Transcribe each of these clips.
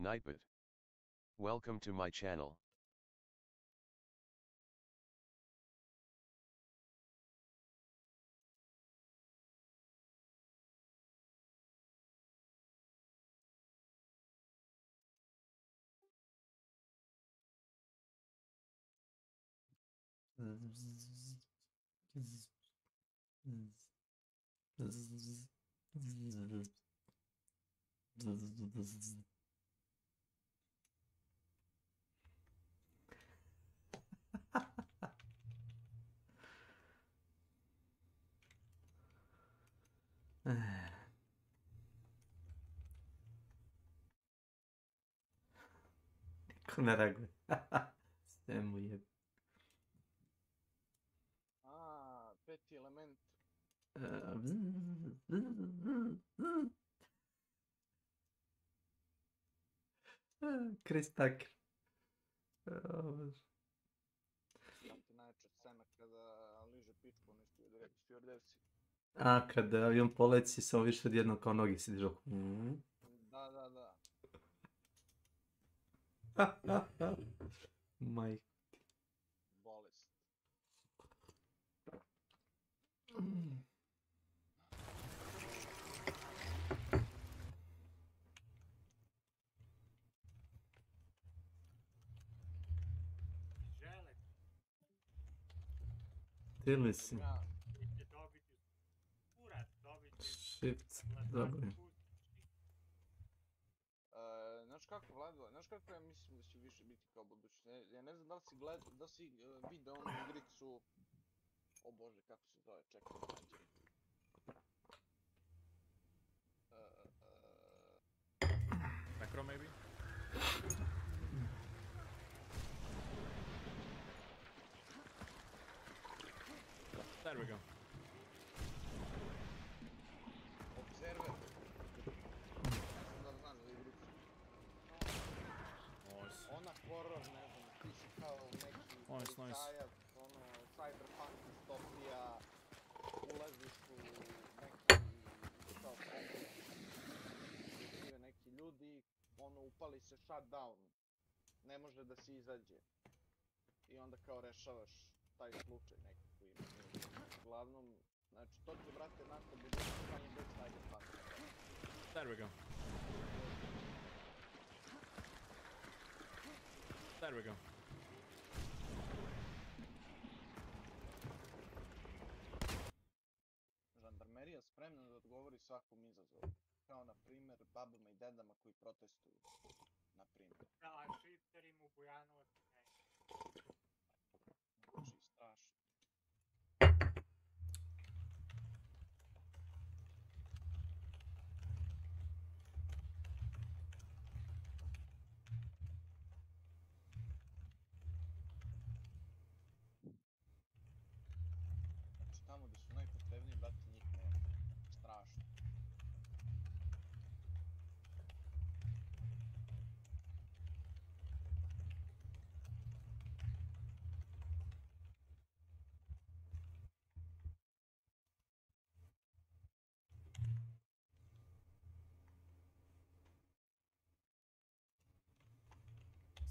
Nightbot. Welcome to my channel. Niko ne reaguje. Sve mu je. Peti element. Chris Tucker. Sam ti najjača scena kada liže pičku nešto stewardessi. A, kad avion poleci, samo više odjedno kao noge si dižu. Da. Maj. Bolest. Žele. Ti mislim. Ja, Će dobiti kurat, dobit će Shift, zaboravim. znaš kako, Vlado, znaš kako ja mislim da će više biti kao budućnost? Ja ne znam da li si vidio onu igricu, o bože, kako se zove, čekaj, nađi. Macro maybe? There we go. Observer. Ne znam da li znaš za igricu. Nice. Ona horror, ne znam, ti si kao neki Nice. policajac, ono, cyberpunk distopija, ulaziš u neki, kao kompleks, gdje žive neki ljudi, ono, upali se shutdown, ne može da se izađe. I onda kao rešavaš taj slučaj neki koji ima. Uglavnom, znači, to će, brate, nakon budućnost manje bez cyberpunk. There we go. There we go. Žandarmerija spremna da odgovori svakom izazovu. Kao, na primjer, babama i dedama koji protestuju. Na primjer. a šipterim u Bujanovac. Znači, strašno. Znači, tamo gdje su najpotrebniji, brate, njih nema. Strašno.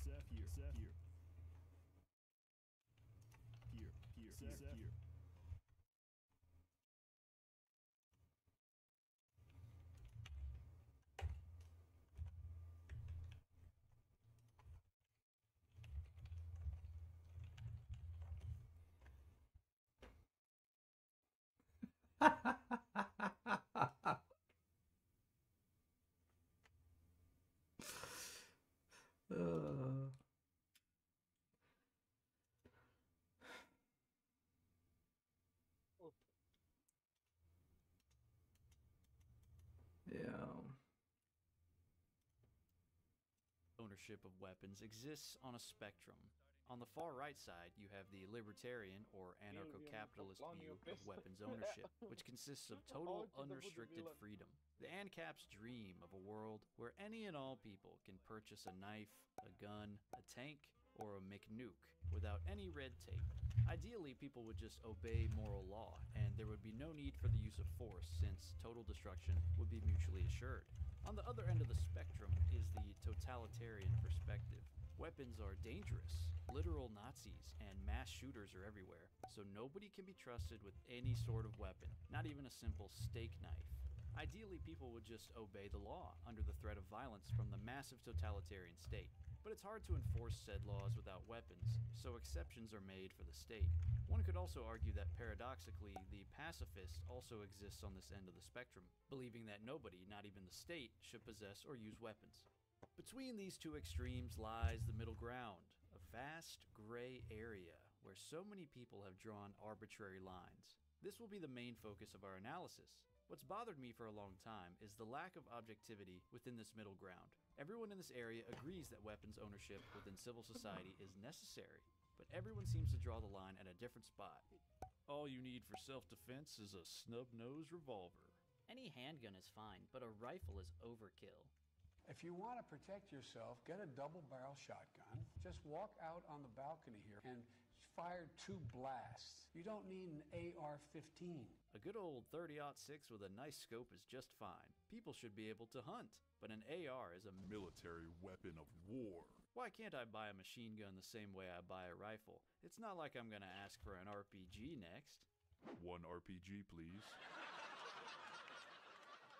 Seth here. Seth here. Yeah. Ownership of weapons exists on a spectrum. On the far right side, you have the libertarian or anarcho-capitalist view of weapons ownership, which consists of total unrestricted freedom. The ANCAPs dream of a world where any and all people can purchase a knife, a gun, a tank, or a McNuke without any red tape. Ideally, people would just obey moral law, and there would be no need for the use of force since total destruction would be mutually assured. On the other end of the spectrum is the totalitarian perspective. Weapons are dangerous. Literal Nazis and mass shooters are everywhere, so nobody can be trusted with any sort of weapon, not even a simple steak knife. Ideally, people would just obey the law under the threat of violence from the massive totalitarian state. But it's hard to enforce said laws without weapons, so exceptions are made for the state. One could also argue that paradoxically, the pacifist also exists on this end of the spectrum, believing that nobody, not even the state, should possess or use weapons. Between these two extremes lies the middle ground, a vast gray area where so many people have drawn arbitrary lines. This will be the main focus of our analysis. What's bothered me for a long time is the lack of objectivity within this middle ground. Everyone in this area agrees that weapons ownership within civil society is necessary, but everyone seems to draw the line at a different spot. All you need for self-defense is a snub-nosed revolver. Any handgun is fine, but a rifle is overkill. If you want to protect yourself, get a double-barrel shotgun. Just walk out on the balcony here and fire 2 blasts. You don't need an AR-15. A good old 30-06 with a nice scope is just fine. People should be able to hunt, but an AR is a military weapon of war. Why can't I buy a machine gun the same way I buy a rifle? It's not like I'm gonna ask for an RPG next. 1 RPG, please.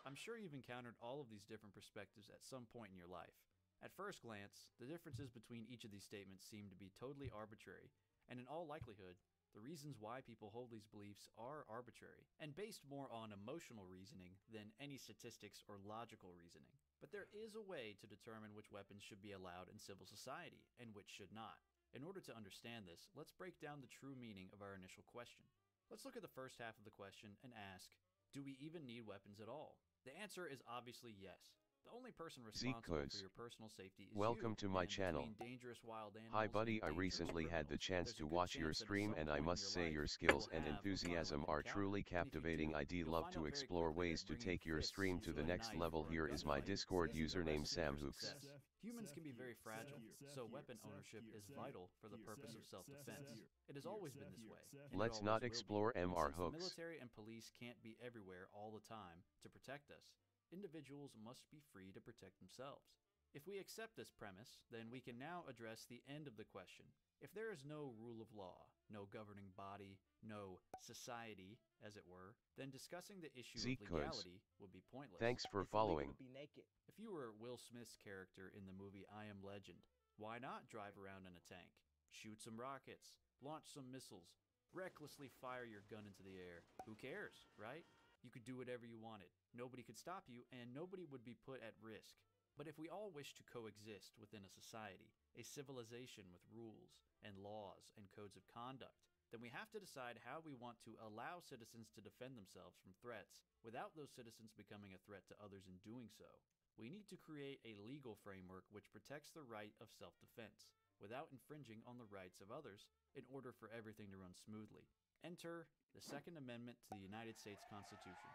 I'm sure you've encountered all of these different perspectives at some point in your life. At first glance, the differences between each of these statements seem to be totally arbitrary, and in all likelihood, the reasons why people hold these beliefs are arbitrary, and based more on emotional reasoning than any statistics or logical reasoning. But there is a way to determine which weapons should be allowed in civil society, and which should not. In order to understand this, let's break down the true meaning of our initial question. Let's look at the first half of the question and ask, do we even need weapons at all? The answer is obviously yes. The only person responsible for your personal safety is welcome you, to my and channel. between dangerous wild animals Hi buddy, and I dangerous recently had the criminals, chance there's to a good watch chance your that at stream some and I point in must your say life, your skills you'll and have a enthusiasm fun are encounter. truly And if you captivating. do, I'd you'll love find to out very explore quickly ways that to bringing take your fists stream to to the a next knife level. or a Here is my gunfight Discord isn't a username recipe for samhooks. success. Humans can be very fragile, so weapon ownership is vital for the purpose of self-defense. It has always been this way. and it Let's always not will be. explore And MR since the hooks. military and police can't be everywhere all the time to protect us, individuals must be free to protect themselves. If we accept this premise, then we can now address the end of the question. If there is no rule of law, no governing body, no society, as it were, then discussing the issue Zeke of legality would be pointless. Thanks for It's illegal following. to be naked. If you were Will Smith's character in the movie I Am Legend, why not drive around in a tank, shoot some rockets, launch some missiles, recklessly fire your gun into the air? Who cares, right? You could do whatever you wanted. Nobody could stop you, and nobody would be put at risk. But if we all wish to coexist within a society, a civilization with rules and laws and codes of conduct, then we have to decide how we want to allow citizens to defend themselves from threats without those citizens becoming a threat to others in doing so. We need to create a legal framework which protects the right of self-defense without infringing on the rights of others in order for everything to run smoothly. Enter the Second Amendment to the United States Constitution.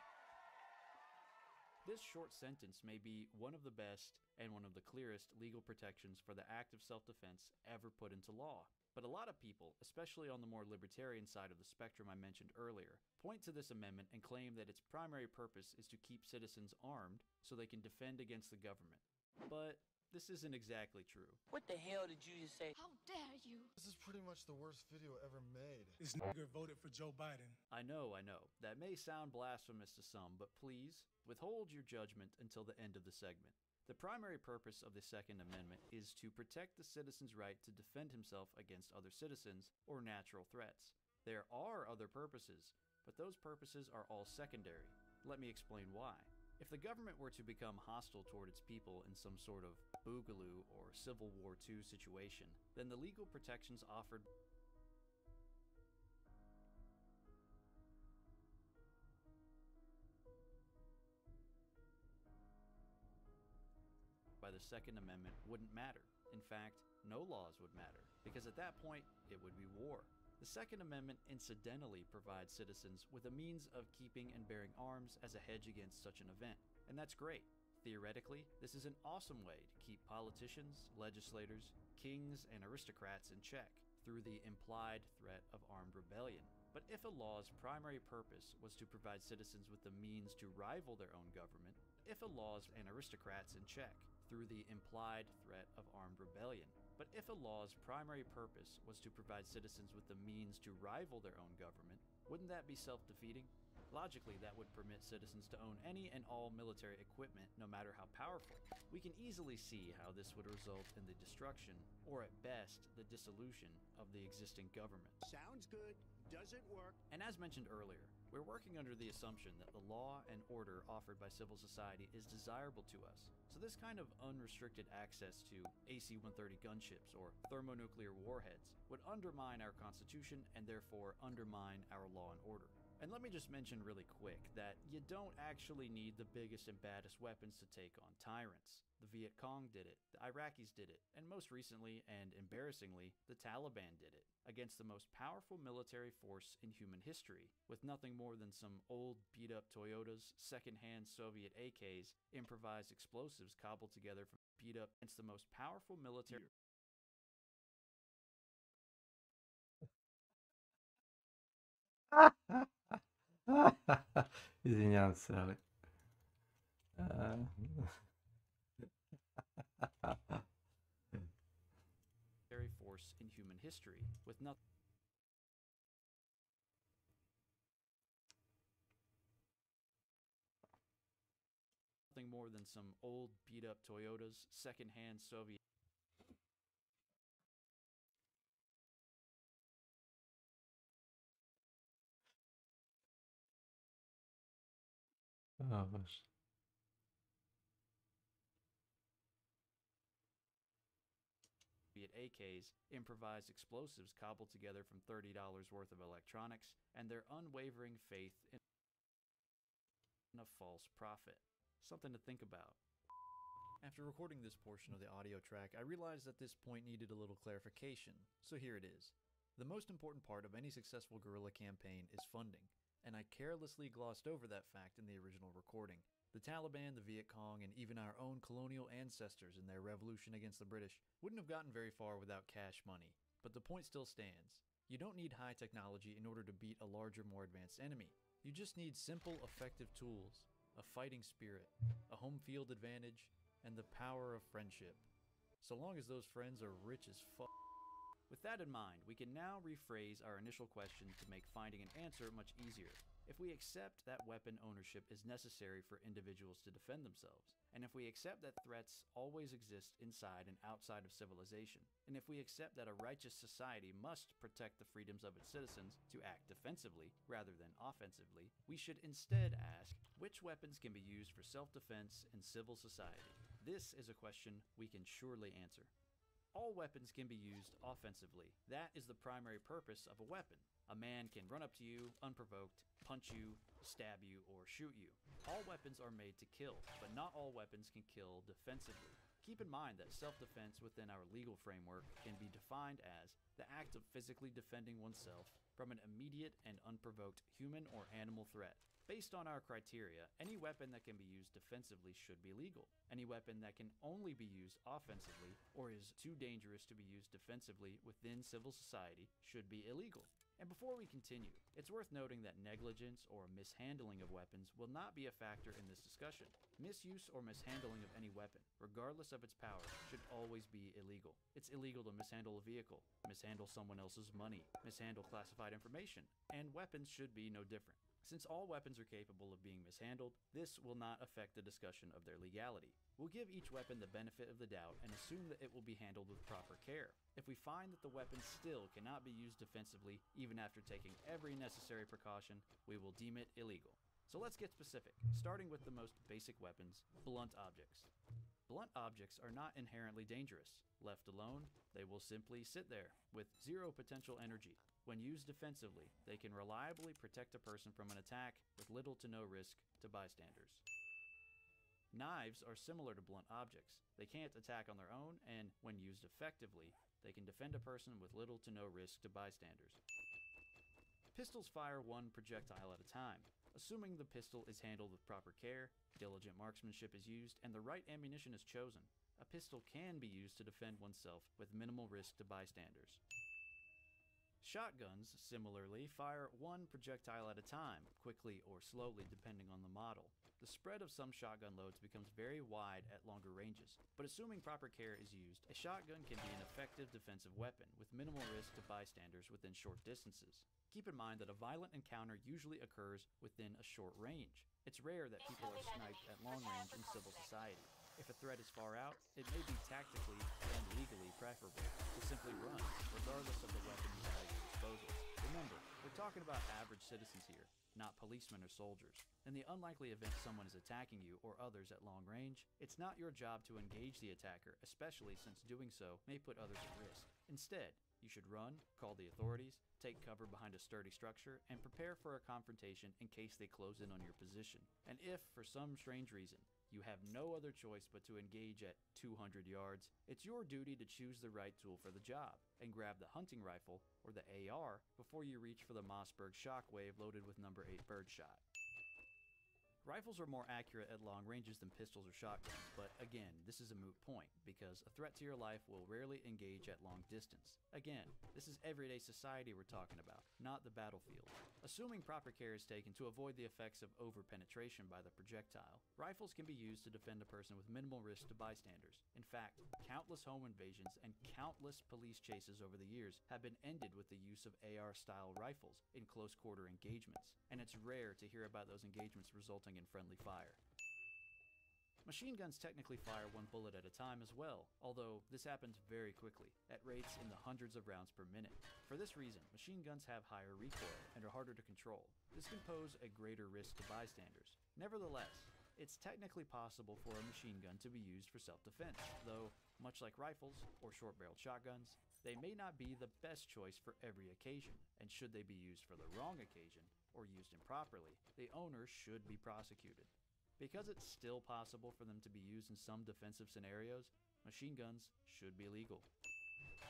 This short sentence may be one of the best and one of the clearest legal protections for the act of self-defense ever put into law. But a lot of people, especially on the more libertarian side of the spectrum I mentioned earlier, point to this amendment and claim that its primary purpose is to keep citizens armed so they can defend against the government. But this isn't exactly true. What the hell did you just say? How dare you? This is pretty much the worst video ever made. This nigger voted for Joe Biden. I know. That may sound blasphemous to some, but please, withhold your judgment until the end of the segment. The primary purpose of the Second Amendment is to protect the citizen's right to defend himself against other citizens or natural threats. There are other purposes, but those purposes are all secondary. Let me explain why. If the government were to become hostile toward its people in some sort of boogaloo or Civil War II situation, then the legal protections offered by the Second Amendment wouldn't matter. In fact, no laws would matter, because at that point, it would be war. The Second Amendment incidentally provides citizens with a means of keeping and bearing arms as a hedge against such an event, and that's great. Theoretically, this is an awesome way to keep politicians, legislators, kings, and aristocrats in check through the implied threat of armed rebellion. But if a law's primary purpose was to provide citizens with the means to rival their own government, if a law's and aristocrats in check through the implied threat of armed rebellion, but if a law's primary purpose was to provide citizens with the means to rival their own government, wouldn't that be self-defeating? Logically, that would permit citizens to own any and all military equipment, no matter how powerful. We can easily see how this would result in the destruction, or at best, the dissolution, of the existing government. Sounds good. Doesn't work. And as mentioned earlier, we're working under the assumption that the law and order offered by civil society is desirable to us. So this kind of unrestricted access to AC-130 gunships or thermonuclear warheads would undermine our Constitution and therefore undermine our law and order. And let me just mention really quick that you don't actually need the biggest and baddest weapons to take on tyrants. The Viet Cong did it, the Iraqis did it, and most recently, and embarrassingly, the Taliban did it, against the most powerful military force in human history, with nothing more than some old beat-up Toyotas, second-hand Soviet AKs, improvised explosives cobbled together from beat-up against the most powerful military... Извиняюсь, sorry. force in human history, with nothing more than some old beat-up Toyotas, second-hand Soviet... Oh, gosh. AKs, improvised explosives cobbled together from $30 worth of electronics, and their unwavering faith in a false prophet. Something to think about. After recording this portion of the audio track, I realized that this point needed a little clarification, so here it is. The most important part of any successful guerrilla campaign is funding, and I carelessly glossed over that fact in the original recording. The Taliban, the Viet Cong, and even our own colonial ancestors in their revolution against the British wouldn't have gotten very far without cash money. But the point still stands. You don't need high technology in order to beat a larger, more advanced enemy. You just need simple, effective tools, a fighting spirit, a home field advantage, and the power of friendship. So long as those friends are rich as fuck. With that in mind, we can now rephrase our initial question to make finding an answer much easier. If we accept that weapon ownership is necessary for individuals to defend themselves, and if we accept that threats always exist inside and outside of civilization, and if we accept that a righteous society must protect the freedoms of its citizens to act defensively rather than offensively, we should instead ask, which weapons can be used for self-defense in civil society? This is a question we can surely answer. All weapons can be used offensively. That is the primary purpose of a weapon. A man can run up to you, unprovoked, punch you, stab you, or shoot you. All weapons are made to kill, but not all weapons can kill defensively. Keep in mind that self-defense within our legal framework can be defined as the act of physically defending oneself from an immediate and unprovoked human or animal threat. Based on our criteria, any weapon that can be used defensively should be legal. Any weapon that can only be used offensively or is too dangerous to be used defensively within civil society should be illegal. And before we continue, it's worth noting that negligence or mishandling of weapons will not be a factor in this discussion. Misuse or mishandling of any weapon, regardless of its power, should always be illegal. It's illegal to mishandle a vehicle, mishandle someone else's money, mishandle classified information, and weapons should be no different. Since all weapons are capable of being mishandled, this will not affect the discussion of their legality. We'll give each weapon the benefit of the doubt and assume that it will be handled with proper care. If we find that the weapon still cannot be used defensively, even after taking every necessary precaution, we will deem it illegal. So let's get specific, starting with the most basic weapons, blunt objects. Blunt objects are not inherently dangerous. Left alone, they will simply sit there, with zero potential energy. When used defensively, they can reliably protect a person from an attack with little to no risk to bystanders. Knives are similar to blunt objects. They can't attack on their own, and when used effectively, they can defend a person with little to no risk to bystanders. Pistols fire one projectile at a time. Assuming the pistol is handled with proper care, diligent marksmanship is used, and the right ammunition is chosen, a pistol can be used to defend oneself with minimal risk to bystanders. Shotguns, similarly, fire one projectile at a time, quickly or slowly depending on the model. The spread of some shotgun loads becomes very wide at longer ranges, but assuming proper care is used, a shotgun can be an effective defensive weapon with minimal risk to bystanders within short distances. Keep in mind that a violent encounter usually occurs within a short range. It's rare that people are sniped at long range in civil society. If a threat is far out, it may be tactically and legally preferable to simply run, regardless of the weapon you have at your disposal. Remember, we're talking about average citizens here, not policemen or soldiers. In the unlikely event someone is attacking you or others at long range, it's not your job to engage the attacker, especially since doing so may put others at risk. Instead, you should run, call the authorities, take cover behind a sturdy structure, and prepare for a confrontation in case they close in on your position. And if, for some strange reason, you have no other choice but to engage at 200 yards, it's your duty to choose the right tool for the job, and grab the hunting rifle, or the AR, before you reach for the Mossberg Shockwave loaded with number 8 birdshot. Rifles are more accurate at long ranges than pistols or shotguns, but again, this is a moot point, because a threat to your life will rarely engage at long distance. Again, this is everyday society we're talking about, not the battlefield. Assuming proper care is taken to avoid the effects of over-penetration by the projectile, rifles can be used to defend a person with minimal risk to bystanders. In fact, countless home invasions and countless police chases over the years have been ended with the use of AR-style rifles in close-quarter engagements, and it's rare to hear about those engagements resulting in friendly fire. Machine guns technically fire one bullet at a time as well, although this happens very quickly, at rates in the hundreds of rounds per minute. For this reason, machine guns have higher recoil and are harder to control. This can pose a greater risk to bystanders. Nevertheless, it's technically possible for a machine gun to be used for self-defense, though, much like rifles or short-barreled shotguns, they may not be the best choice for every occasion, and should they be used for the wrong occasion, or used improperly, the owner should be prosecuted. Because it's still possible for them to be used in some defensive scenarios, machine guns should be legal.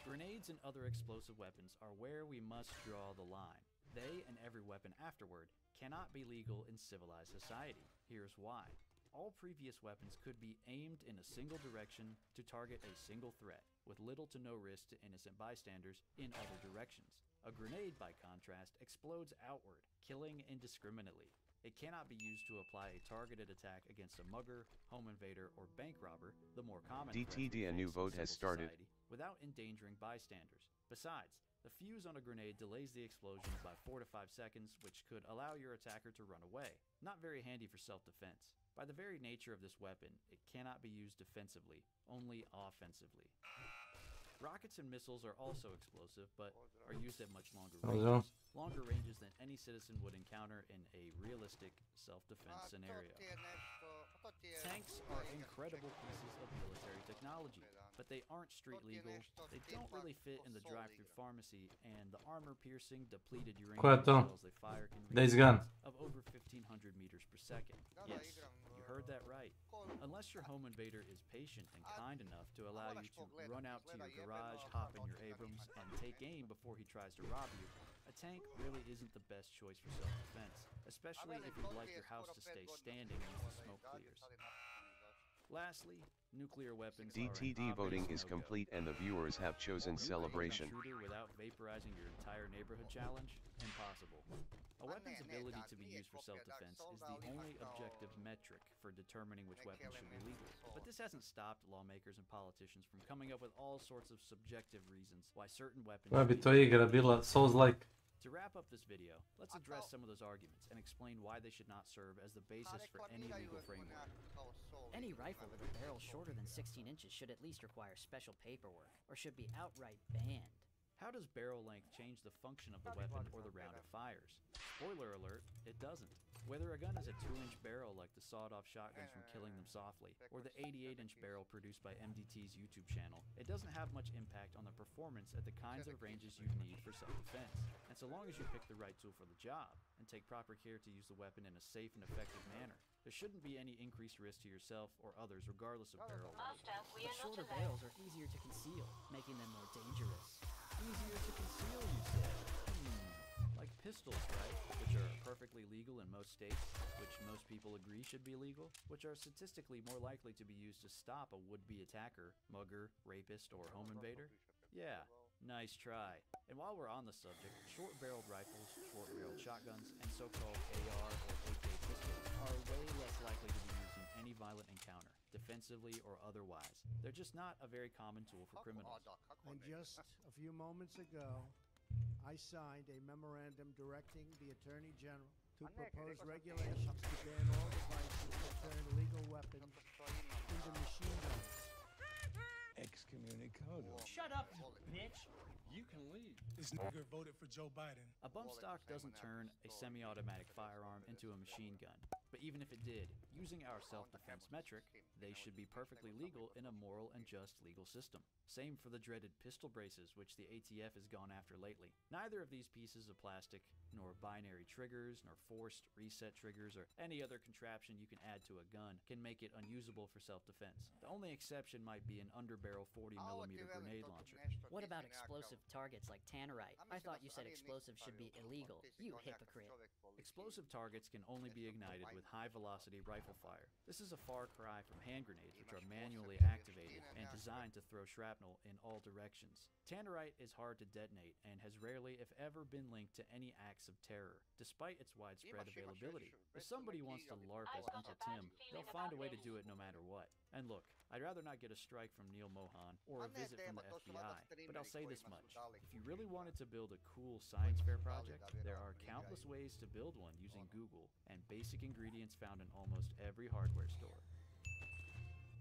Grenades and other explosive weapons are where we must draw the line. They, and every weapon afterward, cannot be legal in civilized society. Here's why. All previous weapons could be aimed in a single direction to target a single threat, with little to no risk to innocent bystanders in other directions. A grenade, by contrast, explodes outward, killing indiscriminately. It cannot be used to apply a targeted attack against a mugger, home invader, or bank robber, the more common threats we DTD, a new face in vote has civil started. society, without endangering bystanders. Besides, the fuse on a grenade delays the explosion by 4 to 5 seconds, which could allow your attacker to run away. Not very handy for self-defense. By the very nature of this weapon, it cannot be used defensively, only offensively. Rockets and missiles are also explosive, but are used at much longer ranges than any citizen would encounter in a realistic self-defense scenario. Tanks are incredible pieces of military technology, but they aren't street legal, they don't really fit in the drive-thru pharmacy, and the armor-piercing, depleted uranium cells they fire can reach of over 1,500 meters per second. Yes, you heard that right. Unless your home invader is patient and kind enough to allow you to run out to your garage, hop in your Abrams, and take aim before he tries to rob you, a tank really isn't the best choice for self-defense, especially if you'd like your house to stay standing once the smoke clears. Lastly, nuclear weapons DTD are an voting obvious is no-go. complete and the viewers have chosen Nuking celebration. an intruder without vaporizing your entire neighborhood challenge? Impossible. A weapon's ability to be used for self-defense is the only objective metric for determining which weapons should be legal. But this hasn't stopped lawmakers and politicians from coming up with all sorts of subjective reasons why certain weapons Koja bi should to be igra bila Souls-like? To wrap up this video, let's address some of those arguments and explain why they should not serve as the basis for any legal framework. Any rifle with a barrel shorter than 16 inches should at least require special paperwork, or should be outright banned. How does barrel length change the function of the weapon or the round it fires? Spoiler alert, it doesn't. Whether a gun is a 2-inch barrel like the sawed-off shotguns from Killing Them Softly, or the 88-inch barrel produced by MDT's YouTube channel, it doesn't have much impact on the performance at the kinds of ranges you need for self-defense. And so long as you pick the right tool for the job, and take proper care to use the weapon in a safe and effective manner, there shouldn't be any increased risk to yourself or others regardless of barrel weight. But shorter barrels are easier to conceal, making them more dangerous. Easier to conceal, you say? Like pistols, right? Which are perfectly legal in most states, which most people agree should be legal, which are statistically more likely to be used to stop a would-be attacker, mugger, rapist, or home invader? Yeah, Nice try. And while we're on the subject, short-barreled rifles, short-barreled shotguns, and so-called AR or AK pistols are way less likely to be used in any violent encounter, defensively or otherwise. They're just not a very common tool for criminals. And just a few moments ago, I signed a memorandum directing the Attorney General to propose regulations to ban all devices that turn legal weapons into machine guns. Excommunicado. Shut up, bitch! You can leave. This nigga voted for Joe Biden. A bump stock doesn't turn a semi-automatic firearm into a machine gun. But even if it did, using our self-defense metric, they should be perfectly legal in a moral and just legal system. Same for the dreaded pistol braces, which the ATF has gone after lately. Neither of these pieces of plastic, nor binary triggers, nor forced reset triggers, or any other contraption you can add to a gun can make it unusable for self-defense. The only exception might be an underbarrel 40mm grenade launcher. What about explosive targets like tannerite? I thought you said explosives should be illegal. You hypocrite. Explosive targets can only be ignited with high-velocity rifle fire. This is a far cry from hand grenades, which are manually activated and designed to throw shrapnel in all directions. Tannerite is hard to detonate and has rarely, if ever, been linked to any acts of terror, despite its widespread availability. If somebody wants to LARP as Uncle Tim, they'll find a way to do it no matter what. And look, I'd rather not get a strike from Neil Mohan or a visit from the FBI, but I'll say this much. If you really wanted to build a cool science fair project, there are countless ways to build one using Google and basic ingredients found in almost every hardware store.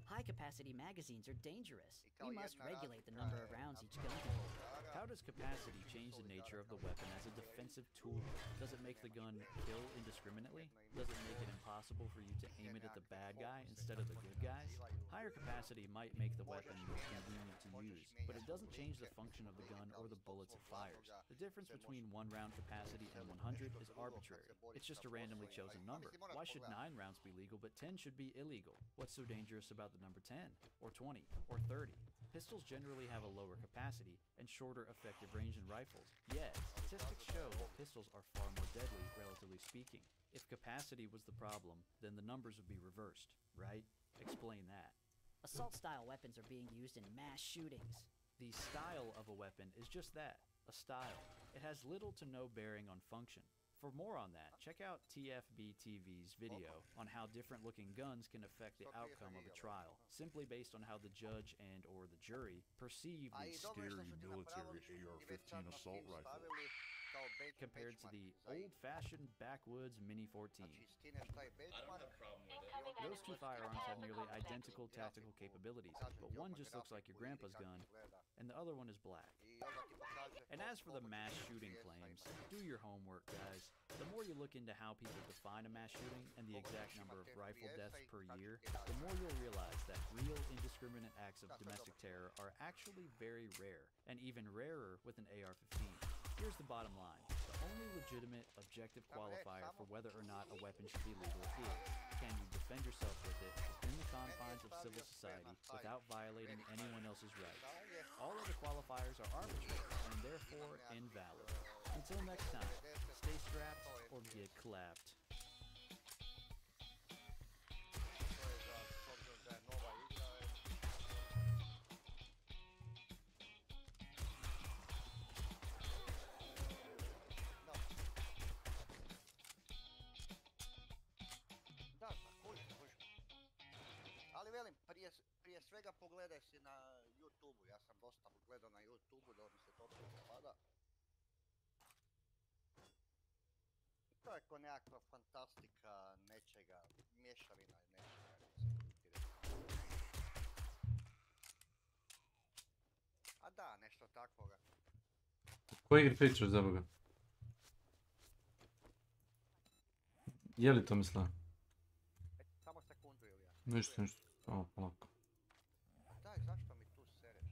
High-capacity magazines are dangerous. We must regulate the number of rounds each gun can hold. How does capacity change the nature of the weapon as a defensive tool? Does it make the gun kill indiscriminately? Does it make it impossible for you to aim it at the bad guy instead of the good guys? Higher capacity might make the weapon more convenient to use, but it doesn't change the function of the gun or the bullets it fires. The difference between 1 round capacity and 100 is arbitrary. It's just a randomly chosen number. Why should 9 rounds be legal but 10 should be illegal? What's so dangerous about the number 10, or 20, or 30? Pistols generally have a lower capacity and shorter effective range than rifles. Yet, statistics show that pistols are far more deadly, relatively speaking. If capacity was the problem, then the numbers would be reversed, right? Explain that. Assault-style weapons are being used in mass shootings. The style of a weapon is just that, a style. It has little to no bearing on function. For more on that, check out TFB-TV's video on how different-looking guns can affect the outcome of a trial, simply based on how the judge and or the jury perceive the scary military AR-15 assault rifle compared to the old-fashioned backwoods Mini-14. I don't have a problem with it. Those two firearms have nearly identical tactical capabilities, but one just looks like your grandpa's gun, and the other one is black. And as for the mass shooting claims, do your homework, guys. The more you look into how people define a mass shooting and the exact number of rifle deaths per year, the more you'll realize that real indiscriminate acts of domestic terror are actually very rare, and even rarer with an AR-15. Here's the bottom line. The only legitimate, objective qualifier for whether or not a weapon should be legal is, can you defend yourself with it within the confines of civil society without violating anyone else's rights? All other qualifiers are arbitrary and therefore invalid. Until next time, stay strapped or get clapped. Prije svega pogledaj si na YouTubeu, ja sam dosta gledao na YouTubeu da mi se to dopada. To je ko nekakva fantastika nečega, mješavina nečega. A da, nešto takvoga. Ko igri pričaš za Boga? Je li to mislila? Samo sekundu ili ja. Ništa. Samo polako. Daj, zašto mi tu sereš?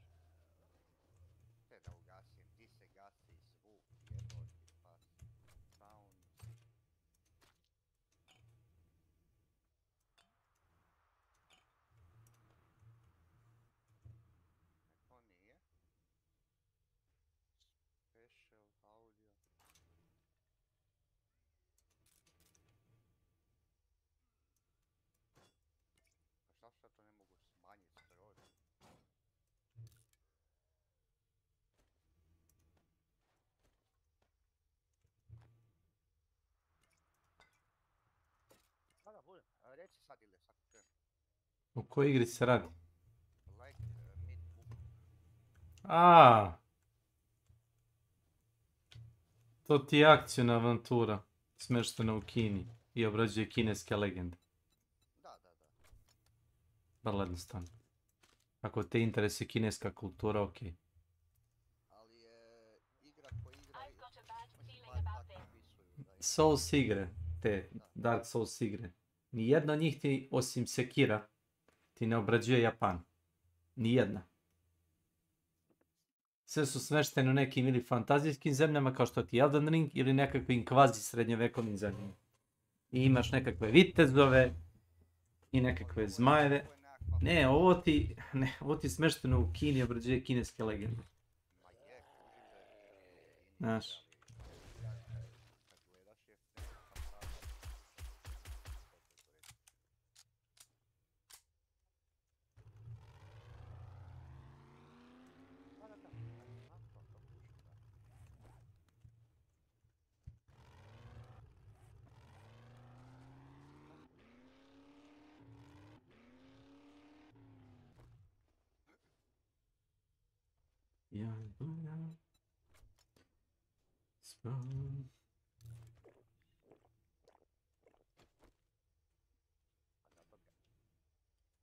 Te da ugasim, ti se gasi zvuk, jeboti pas, sound. To nije. Special audio. Pa zašto to ne mogu smanjiti skroz? reci sad ili sad krenem. U kojoj igri se radi? Like mid book. A, to ti je akcijna avantura, smeštena u Kini i obrađuje kineske legende. Da. Vrlo jednostavno. Ako te interesi kineska kultura, ok. Ali je igra koja igra, mislim, bar tako opisuju. Souls igre, te Dark Souls igre, nijedna od njih ti, osim Sekira, ti ne obrađuje Japan. Nijedna. Sve su smeštene u nekim ili fantazijskim zemljama kao što ti Elden Ring ili nekakvim kvazi srednjovekovnim zemljama. I imaš nekakve vitezove i nekakve zmajeve. Ne, ovo ti smešteno u Kini obrađuje kineske legende. Znaš.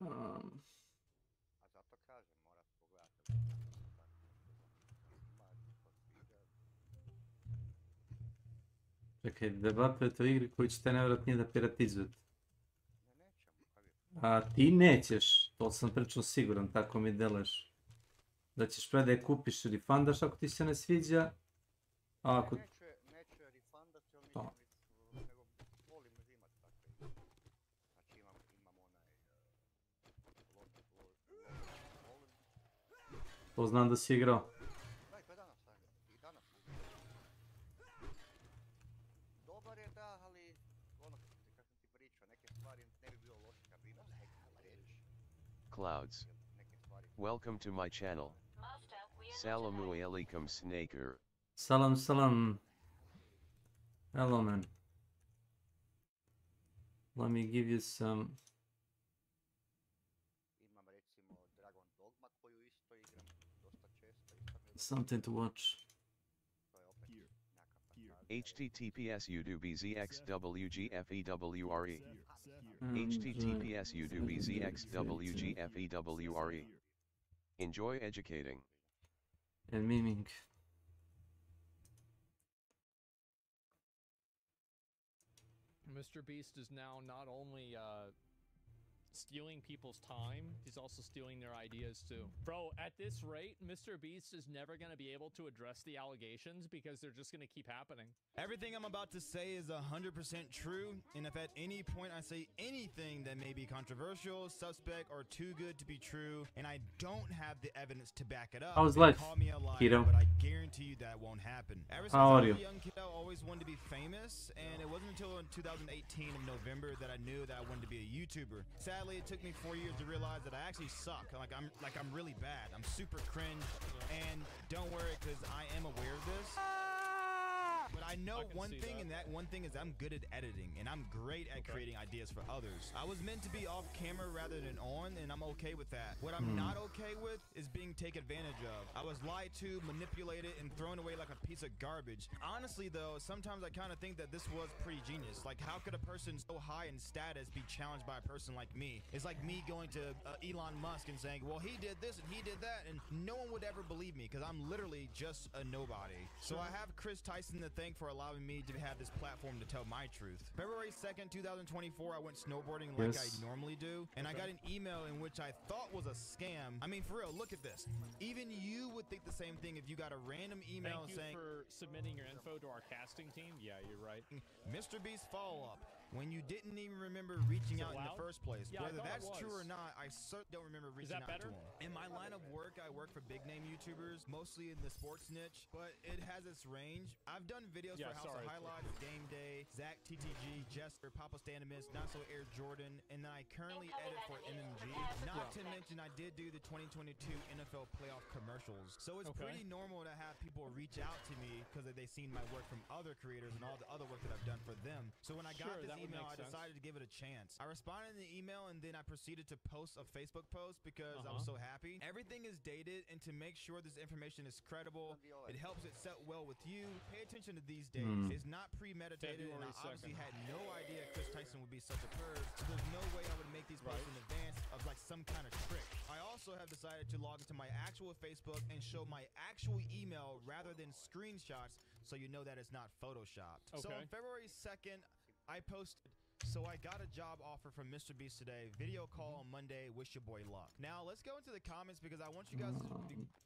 A zato kažem, moraš pogledati. Čekaj, debatujete o igri koju ćete nevjerojatnije da piratizujete. A ti nećeš, to sam pričao siguran, tako mi deluješ. Da ćeš pre da je kupiš ili fundaš ako ti se ne sviđa. A ako... Neću je refundati, ali nego volim uzimat takve igre. Znači imam onaj To znam da si igrao. Da, to je danas sajam. I danas dobar je, da, ali ono kad sam ti pričao, neke stvari ne bi bilo loše kad bi imao nekakva reći. Clouds. Welcome to my channel. Salamu alaikum snaker. Salam, salam. Hello, man. Let me give you some... Imam recimo Dragon Dogma koju isto igram dosta često. Something to watch. https udubzxwgfewre. https udubzxwgfewre. Enjoy educating. And miming. Mr. Beast is now not only stealing people's time, he's also stealing their ideas too. Bro, at this rate, Mr. Beast is never going to be able to address the allegations because they're just going to keep happening. Everything I'm about to say is 100% true, and if at any point I say anything that may be controversial, suspect, or too good to be true, and I don't have the evidence to back it up, How's then life, call me a liar, kiddo? but I guarantee you that won't happen. Ever since How I are was you? a young kid, I always wanted to be famous, and it wasn't until in 2018 in November that I knew that I wanted to be a YouTuber. Sadly, it took me 4 years to realize that I actually suck. I'm really bad. I'm super cringe, and don't worry, because I am aware of this. But I know one thing, and that one thing is I'm good at editing, and I'm great at creating ideas for others. I was meant to be off camera rather than on, and I'm okay with that. What I'm not okay with is being taken advantage of. I was lied to, manipulated, and thrown away like a piece of garbage. Honestly, though, sometimes I kind of think that this was pretty genius. Like, how could a person so high in status be challenged by a person like me? It's like me going to Elon Musk and saying, well, he did this and he did that, and no one would ever believe me because I'm literally just a nobody. So I have Chris Tyson to thank for allowing me to have this platform to tell my truth. February 2nd, 2024, I went snowboarding like I normally do, and I got an email in which I thought was a scam. I mean, for real, look at this. Even you would think the same thing if you got a random email saying, Thank you for submitting your info to our casting team. Yeah, you're right. Mr. Beast follow-up. When you didn't even remember reaching out in the first place. Yeah, Whether I thought that's it true or was. not, I certainly don't remember reaching out to them. In my line of work, I work for big-name YouTubers, mostly in the sports niche, but it has its range. I've done videos for House of Highlights, Game Day, Zach TTG, Jester, Papa Stanimus, Not So Air Jordan, and then I currently edit for MMG. Not to mention I did do the 2022 NFL playoff commercials. So it's pretty normal to have people reach out to me because they've seen my work from other creators and all the other work that I've done for them. So when I got this That would email, make I sense. decided to give it a chance. I responded in the email and then I proceeded to post a Facebook post because I was so happy. Everything is dated, and to make sure this information is credible, it helps it set well with you. Pay attention to these dates. It's not premeditated, and I February obviously 2nd. had no idea Chris Tyson would be such a perv, so there's no way I would make these posts in advance of like some kind of trick. I also have decided to log into my actual Facebook and show my actual email rather than screenshots, so you know that it's not photoshopped. So on February 2nd, I posted, so I got a job offer from Mr. Beast today. Video call on Monday. Wish your boy luck. Now let's go into the comments because I want you guys to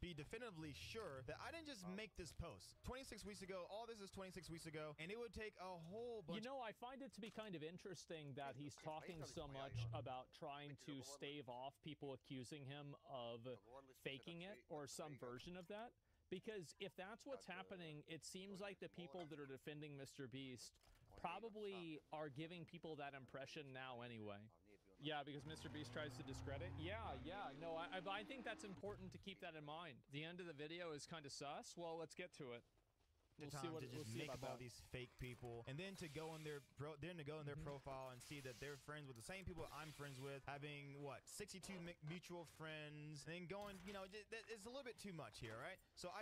be definitively sure that I didn't just make this post. 26 weeks ago, all this is 26 weeks ago, and it would take a whole bunch. You know, I find it to be kind of interesting that he's talking so much about trying to stave off people accusing him of faking it or some version of that. Because if that's what's happening, it seems like the people that are defending Mr. Beast probably are giving people that impression now anyway. Yeah, because Mr. Beast tries to discredit. Yeah. No, I think that's important to keep that in mind. The end of the video is kind of sus. Well, let's get to it. We'll make up all these fake people, and then to go in their profile and see that they're friends with the same people I'm friends with, having what 62 mutual friends, and then going, you know, it's a little bit too much here, right? So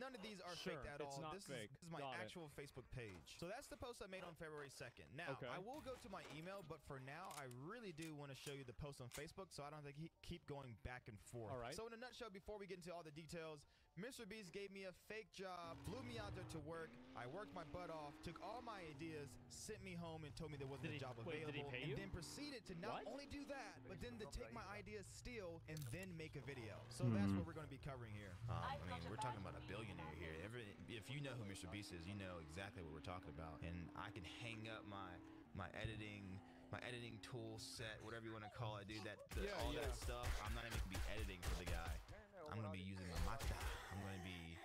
none of these are fake at all. Not this fake. is my actual Facebook page. So that's the post I made on February 2nd. Now I will go to my email, but for now I really do want to show you the post on Facebook, so I don't have to keep going back and forth. All right. So in a nutshell, before we get into all the details, Mr. Beast gave me a fake job, flew me out there to work. I worked my butt off, took all my ideas, sent me home, and told me there wasn't a job available. Did he pay and you? then proceeded to not only do that, but then to take my ideas still and then make a video. So that's what we're going to be covering here. I mean, we're talking about a billionaire here. If you know who Mr. Beast is, you know exactly what we're talking about. And I can hang up my editing tool set, whatever you want to call it, dude. That stuff. I'm not even gonna be editing for the guy. I'm gonna be using my mata. I'm gonna be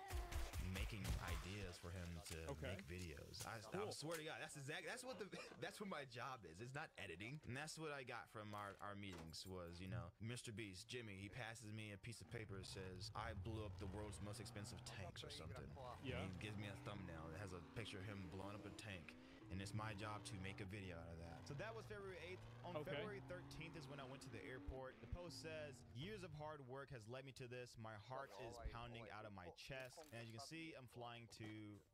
making ideas for him to make videos. I swear to God, that's what my job is. It's not editing. And that's what I got from our meetings was, you know, Mr. Beast, Jimmy, he passes me a piece of paper that says, I blew up the world's most expensive tanks or something. Yeah. And he gives me a thumbnail that has a picture of him blowing up a tank. And it's my job to make a video out of that. So that was February 8th. On February 13th is when I went to the airport. The post says, years of hard work has led me to this. My heart is pounding out of my chest. And as you can see, I'm flying to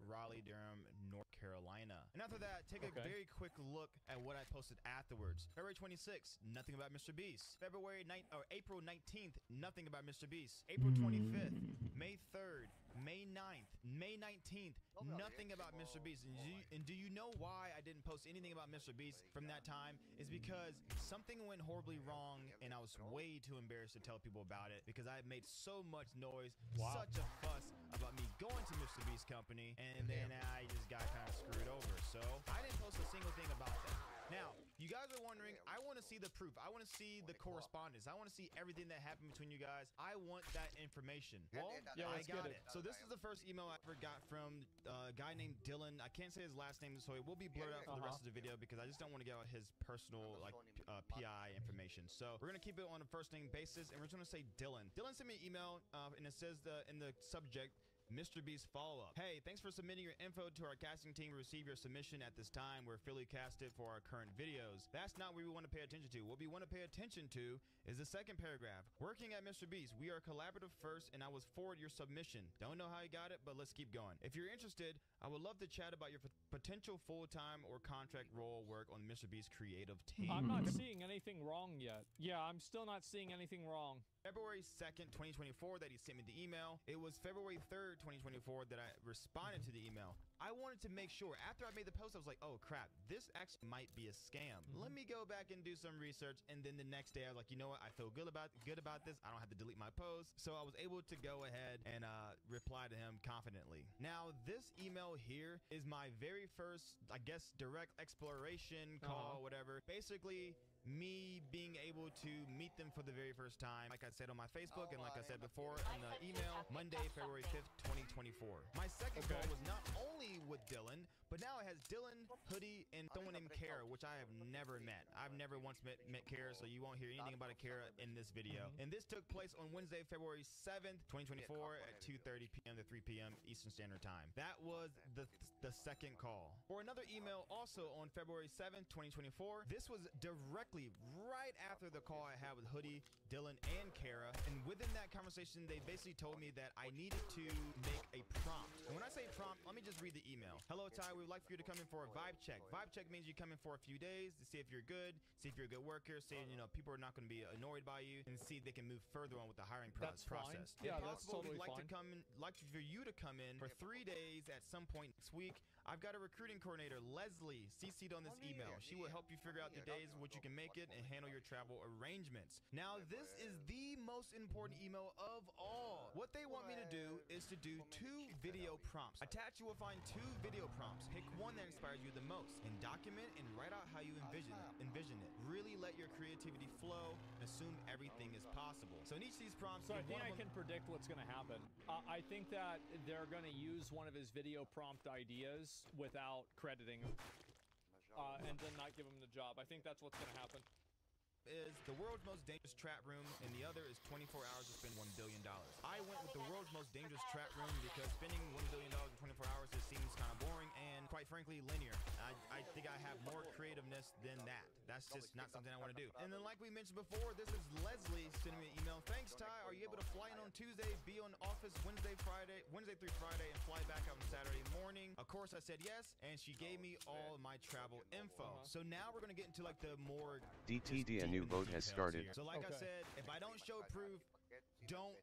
Raleigh, Durham, North Carolina. And after that, take a very quick look at what I posted afterwards. February 26th, nothing about Mr. Beast. April 19th, nothing about Mr. Beast. April 25th, May 3rd, May 9th, May 19th, nothing about Mr. Beast. And do you know why I didn't post anything about Mr. Beast from that time? Is because something went horribly wrong and I was way too embarrassed to tell people about it because I had made so much noise, such a fuss about me going to Mr. Beast company, and then I just got kind of screwed over. So I didn't post a single thing about that. Now, you guys are wondering, I want to see the proof. I want to see the correspondence. I want to see everything that happened between you guys. I want that information. Well, I got it. So this is the first email I ever got from a guy named Dylan. I can't say his last name, so it will be blurred out for the rest of the video because I just don't want to get out his personal PI information. So we're going to keep it on a first name basis, and we're just going to say Dylan. Dylan sent me an email, and it says in the subject, Mr. Beast follow-up. Hey, thanks for submitting your info to our casting team. We received your submission at this time. We're fully casted for our current videos. That's not what we want to pay attention to. What we want to pay attention to is the second paragraph. Working at Mr. Beast, we are collaborative first, and I was forward your submission. Don't know how you got it, but let's keep going. If you're interested, I would love to chat about your potential full-time or contract role work on Mr. Beast's creative team. I'm not seeing anything wrong yet. Yeah, I'm still not seeing anything wrong. February 2nd, 2024 that he sent me the email. It was February 3rd, 2024 that I responded to the email. I wanted to make sure, after I made the post, I was like, oh crap, this actually might be a scam. Let me go back and do some research. And then the next day I was like, you know what? I feel good about this. I don't have to delete my post. So I was able to go ahead and reply to him confidently. Now, this email here is my very first, I guess, direct exploration call, whatever. Basically, me being able to meet them for the very first time, like I said on my Facebook and like I said before in the email, Monday, February 5th, 2024. My second call was not only with Dylan, but now it has Dylan, Hoodie, and someone named Kara, which I have never met. I've never once met Kara, so you won't hear anything about a Kara in this video. And this took place on Wednesday, February 7th, 2024 at 2:30 p.m. to 3 p.m. Eastern Standard Time. That was the second call. For another email also on February 7th, 2024, this was directly right after the call I had with Hoodie, Dylan, and Kara. And within that conversation, they basically told me that I needed to make a prompt. And when I say prompt, let me just read the email. Hello, Ty. We would like for you to come in for a vibe check. Vibe check means you come in for a few days to see if you're good, see if you're a good worker, see, you know, people are not going to be annoyed by you, and see if they can move further on with the hiring process. Yeah, that's totally we'd like fine. to come in, like for you to come in for 3 days at some point next week. I've got a recruiting coordinator, Leslie, CC'd on this email. She will help you figure out the days in which you can make it and handle your travel arrangements. Now, this is the most important email of all. What they want me to do is to do 2 video prompts. Attached, you will find 2 video prompts. Pick one that inspires you the most and document and write out how you envision it. Really let your creativity flow and assume everything is possible. So in each of these prompts, So I think I can predict what's going to happen. I think that they're going to use one of his video prompt ideas without crediting him, and then not give him the job. I think that's what's going to happen. Is the world's most dangerous trap room, and the other is 24 hours to spend $1 billion. I went with the world's most dangerous trap room because spending $1 billion in 24 hours just seems kind of boring and, quite frankly, linear. I think I have more creativeness than that. That's just not something I want to do. And then, like we mentioned before, this is Leslie sending me an email. Thanks, Ty. Are you able to fly in on Tuesday, be on office Wednesday through Friday, and fly back out on Saturday morning? Of course, I said yes, and she gave me all of my travel info. So now we're gonna get into like the more DTD, a new vote has started. So like I said, if I don't show proof, don't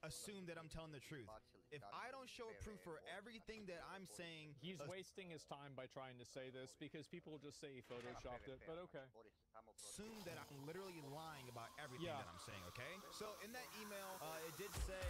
assume that I'm telling the truth. If I don't show proof for everything that I'm saying, he's wasting his time by trying to say this because people will just say he photoshopped it, but okay. Assume that I'm literally lying about everything that I'm saying, okay? So in that email, it did say,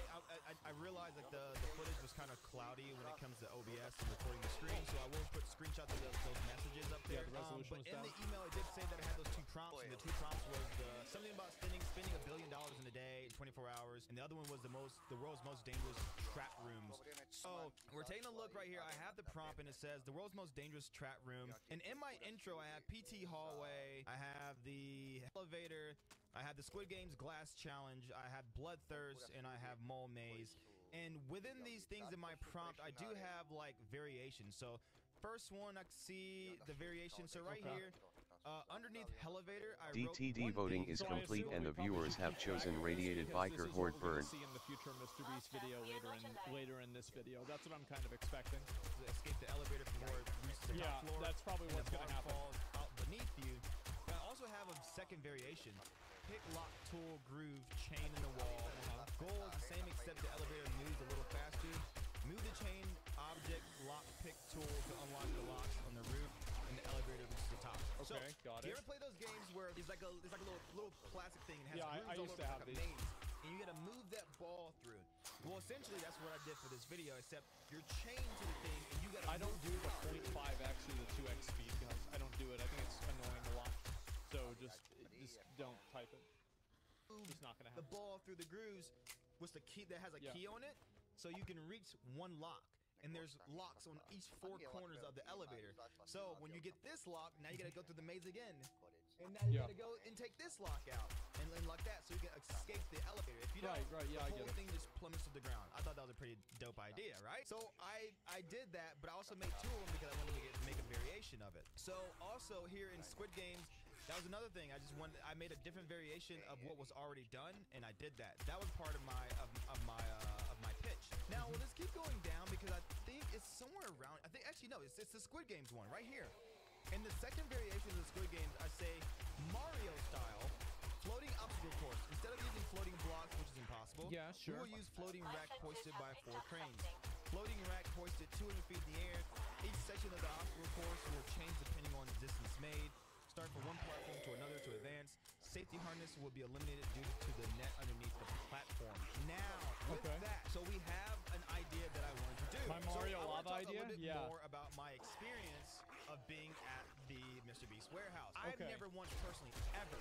I realized that the footage was kind of cloudy when it comes to OBS and recording the screen, so I will put screenshots of those messages up there. The resolution but was in down. the email, it did say that it had those 2 prompts, and the 2 prompts was something about spending $1 billion in a day, 24 hours, and the other one was the world's most dangerous trap rooms. So we're taking a look right here. I have the prompt, and it says the world's most dangerous trap room. And in my intro, I have PT hallway. I have the elevator. I have the Squid Games glass challenge. I have bloodthirst, and I have mole maze. And within these things in my prompt, I do have like variations. So first one, I can see the variation. So right here. Underneath elevator, I wrote DTD voting is complete and the viewers have chosen Radiated Biker Horde Burn. See in the future Mr. Beast video later in this video. That's what I'm kind of expecting. Escape the elevator from where it reaches the top floor. That's probably what's going to happen. Falls out beneath you. I also have a second variation. Pick lock tool groove chain in the wall. Goal is the same except the elevator moves a little faster. Move the chain object lock pick tool to unlock the locks on the roof. And the elevator reaches the top. Okay, got it. Do you ever play those games where it's like a little plastic thing and it has I grooves used all to over have like a these. maze, and you gotta move that ball through. Well, essentially that's what I did for this video, except you're chained to the thing and you gotta. I don't do the 0.5x or the 2x speed, guys. I don't do it. I think it's annoying to watch. So just don't type it. It's not gonna happen. The ball through the grooves with the key that has a key on it, so you can reach one lock. And there's locks on each 4 corners of the elevator. So when you get this lock, now you gotta go through the maze again. And now you gotta go and take this lock out. And like that, so you can escape the elevator. If you don't, the whole thing just plummets to the ground. I thought that was a pretty dope idea, right? So I did that, but I also made 2 of them because I wanted to make a variation of it. So also here in Squid Games, that was another thing. I made a different variation of what was already done, and I did that. That was part of my pitch. Now let's keep going down because I think it's somewhere around. I think actually no, it's the Squid Games one right here. In the second variation of the Squid Games, I say Mario style floating obstacle course. Instead of using floating blocks, which is impossible, we will use floating rack hoisted by 4 cranes. Floating rack hoisted 200 feet in the air. Each section of the obstacle course will change depending on the distance made. Start from one platform to another to advance. Safety harness will be eliminated due to the net underneath the platform. Now, with that, so we have an idea that I wanted to do. My Mario so lava I want to talk idea? a little bit more about my experience of being at the Mr. Beast warehouse. I've never once personally ever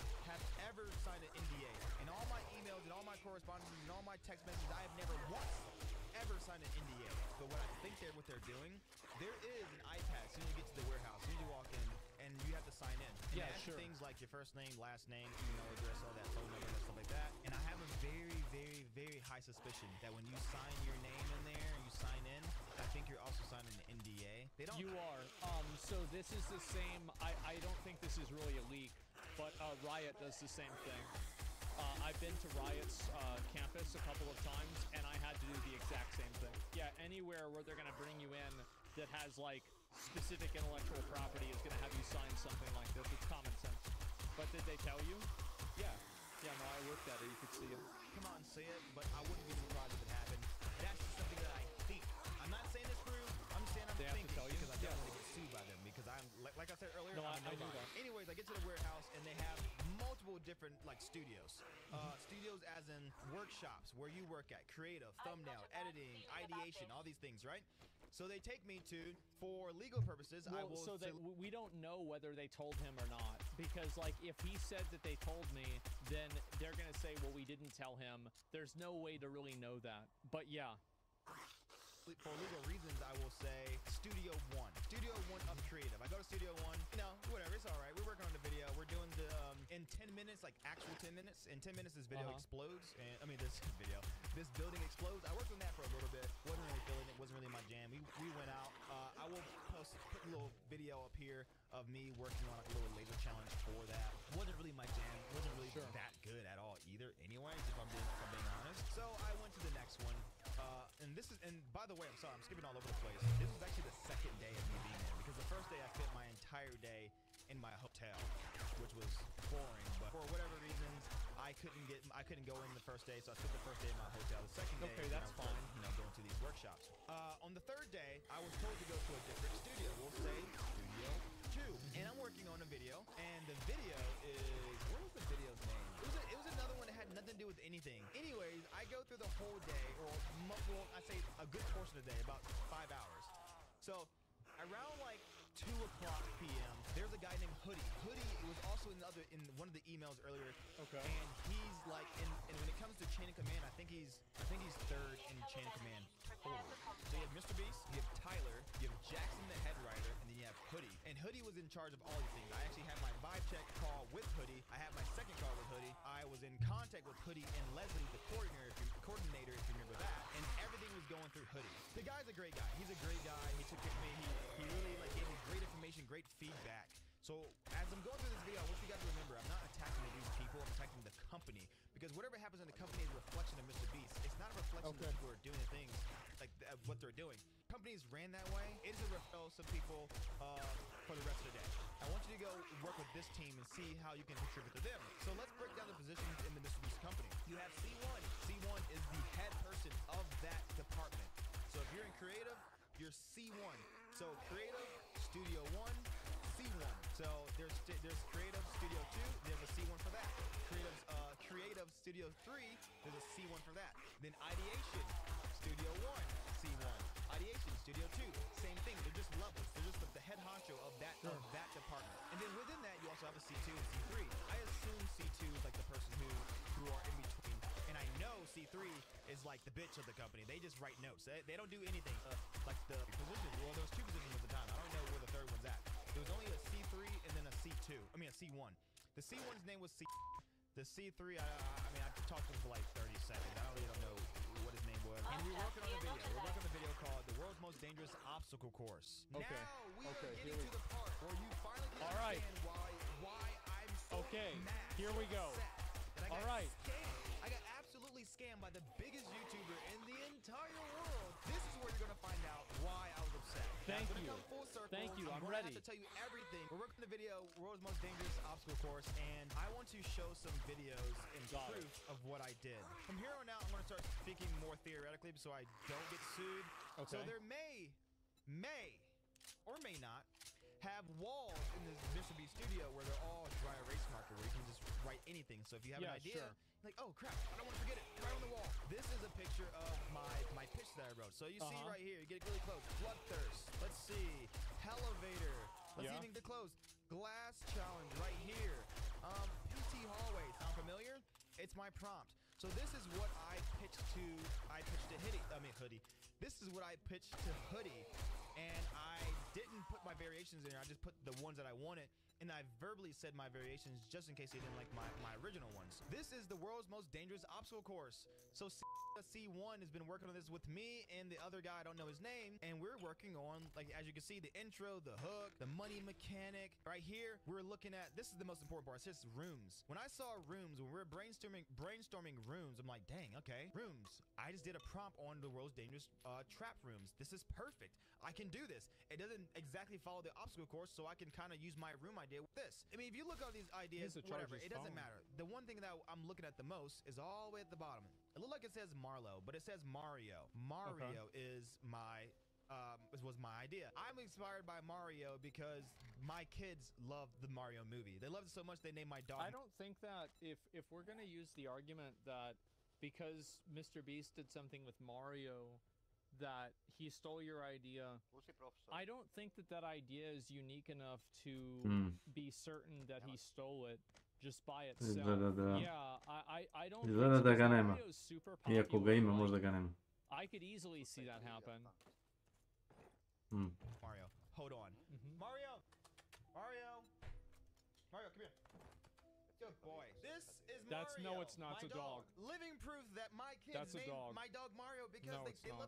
correspondences and all my text messages, I have never once ever signed an NDA. But what I think what they're doing, there is an iPad as soon as you get to the warehouse, as soon as you walk in, and you have to sign in. And Yeah, it asks you sure. things like your first name, last name, email address, all that, phone number, and stuff like that. And I have a very, very, very high suspicion that when you sign your name in there and you sign in, I think you're also signing an NDA. They don't. You are. So this is the same. I don't think this is really a leak, but Riot does the same thing. I've been to Riot's campus a couple of times, and I had to do the exact same thing. Yeah, anywhere where they're gonna bring you in that has like specific intellectual property is gonna have you sign something like this. It's common sense. But did they tell you? Yeah. Yeah, no, I looked at it. You could see it. Come out and say it, but I wouldn't be surprised if it happened. That's just something that I think. I'm not saying it's true. I'm saying I'm They have to thinking tell you? because I don't want to get sued by them because I'm like I said earlier. No, I'm I knew nobody. that. Anyways, I get to the warehouse and they have multiple different like studios. Studios as in workshops where you work at, creative, thumbnail, editing, ideation, all these things, right? So they take me to, for legal purposes, I Well, will. so that we don't know whether they told him or not, because like if he said that they told me, then they're gonna say, well, we didn't tell him. There's no way to really know that. But yeah. For legal reasons, I will say Studio One. Studio One of Creative. I go to Studio One. You know, whatever. It's all right. We're working on the video. We're doing the in 10 minutes, like actual 10 minutes. In 10 minutes, this video explodes. And I mean, this building explodes. I worked on that for a little bit. Wasn't really feeling it. Wasn't really my jam. We went out. I will put a little video up here of me working on like a little laser challenge for that. Wasn't really my jam. Wasn't really that good at all either. Anyway, if I'm being honest. So I went to the next one. And by the way, I'm sorry, I'm skipping all over the place. This was actually the second day of me being there because the first day I spent my entire day in my hotel, which was boring. But for whatever reasons, I couldn't go in the first day, so I spent the first day in my hotel. The second day, Okay, that's fine. Going to these workshops. On the third day, I was told to go to a different studio. We'll say Studio 2, and I'm working on a video. And the video is what was the video's name? It was another one that had nothing to do with anything. Anyways, I go through the whole day, or well, I say a good portion of the day, about 5 hours. So around like 2 o'clock p.m., there's a guy named Hoodie. Hoodie was also in one of the emails earlier. Okay. And he's like, and when it comes to chain of command, I think he's third in chain of command order. So you have Mr. Beast, you have Tyler, you have Jackson the head writer, and then you have Hoodie. And Hoodie was in charge of all these things. I actually had my vibe check call with Hoodie. I had my second call with Hoodie. I was in contact with Hoodie and Leslie, the coordinator, if you remember that. And everything was going through Hoodie. The guy's a great guy. He's a great guy. He took care of me. He really like gave me great information, great feedback. So as I'm going through this video, I want you guys to remember, I'm not attacking these people, I'm attacking the company. Because whatever happens in the company is a reflection of Mr. Beast. It's not a reflection of the people who are doing the things, like what they're doing. Companies ran that way. It is a referral to some people for the rest of the day. I want you to go work with this team and see how you can contribute to them. So let's break down the positions in the Mr. Beast company. You have C1. C1 is the head person of that department. So if you're in creative, you're C1. So creative, Studio 1, C1. So there's creative Studio 2, there's a C1 for that. Creative Studio 3, there's a C1 for that. Then ideation, Studio 1, C1. Ideation, Studio 2, same thing. They're just levels. They're just the head honcho of that department. And then within that, you also have a C2 and C3. I assume C2 is like the person who are in between. And I know C3 is like the bitch of the company. They just write notes. They don't do anything. Like the positions. Well, there was 2 positions at the time. I don't know where the third one's at. There was only a C3 and then a C2. I mean a C1. The C1's name was C. The C3, I mean, I talked to him for like 30 seconds. I really don't know what his name was. And we're working on a video. We're working on a video called The World's Most Dangerous Obstacle Course. Okay. Now we are getting to the part where you finally can understand why I'm so mad. Here we go. All right. I got absolutely scammed by the biggest YouTuber in the entire world. This is where you're going to find out why I was upset. Thank now, you. Come full circle, Thank you. I'm gonna ready. have to tell you everything. We're working on the video, World's Most Dangerous Obstacle Course, and I want to show some videos and proof of what I did. From here on out, I'm going to start speaking more theoretically so I don't get sued. Okay. So there may or may not have walls in this Mr. Beast studio where they're all dry erase marker where you can just write anything. So if you have an idea, like, oh crap, I don't want to forget it, right on the wall. This is a picture of my pitch that I wrote. So you see right here, you get really close. Bloodthirst. Let's see. Elevator. Let's even get close. Glass challenge right here. PT hallway. Sound familiar? It's my prompt. So this is what I pitched to Hoodie. This is what I pitched to Hoodie, and I didn't put my variations in there. I just put the ones that I wanted, and I verbally said my variations just in case they didn't like my original ones. This is the world's most dangerous obstacle course. So C1 has been working on this with me and the other guy, I don't know his name, and we're working on, like, as you can see, the intro, the hook, the money mechanic. Right here, we're looking at, this is the most important part, it says rooms. When I saw rooms, when we were brainstorming rooms, I'm like, dang, okay, rooms. I just did a prompt on the world's dangerous trap rooms. This is perfect. I can do this. It doesn't exactly follow the obstacle course, so I can kind of use my room idea with this. I mean, if you look at these ideas, whatever, it doesn't matter. The one thing that I'm looking at the most is all the way at the bottom. It looked like it says Marlo, but it says Mario. Mario is my was my idea. I'm inspired by Mario because my kids love the Mario movie. They loved it so much they named my dog. I don't think that if we're gonna use the argument that because Mr. Beast did something with Mario that he stole your idea, I don't think that idea is unique enough to be certain that he stole it just by itself. Yeah, I don't think Izgleda da ga nema. Mario's super popular. Iako ga ima, možda ga nema. I could easily see that happen. Mario, hold on. Mario, come here. Good boy. This is Mario. No, it's not. It's a dog. Living proof that my kids named my dog Mario because they love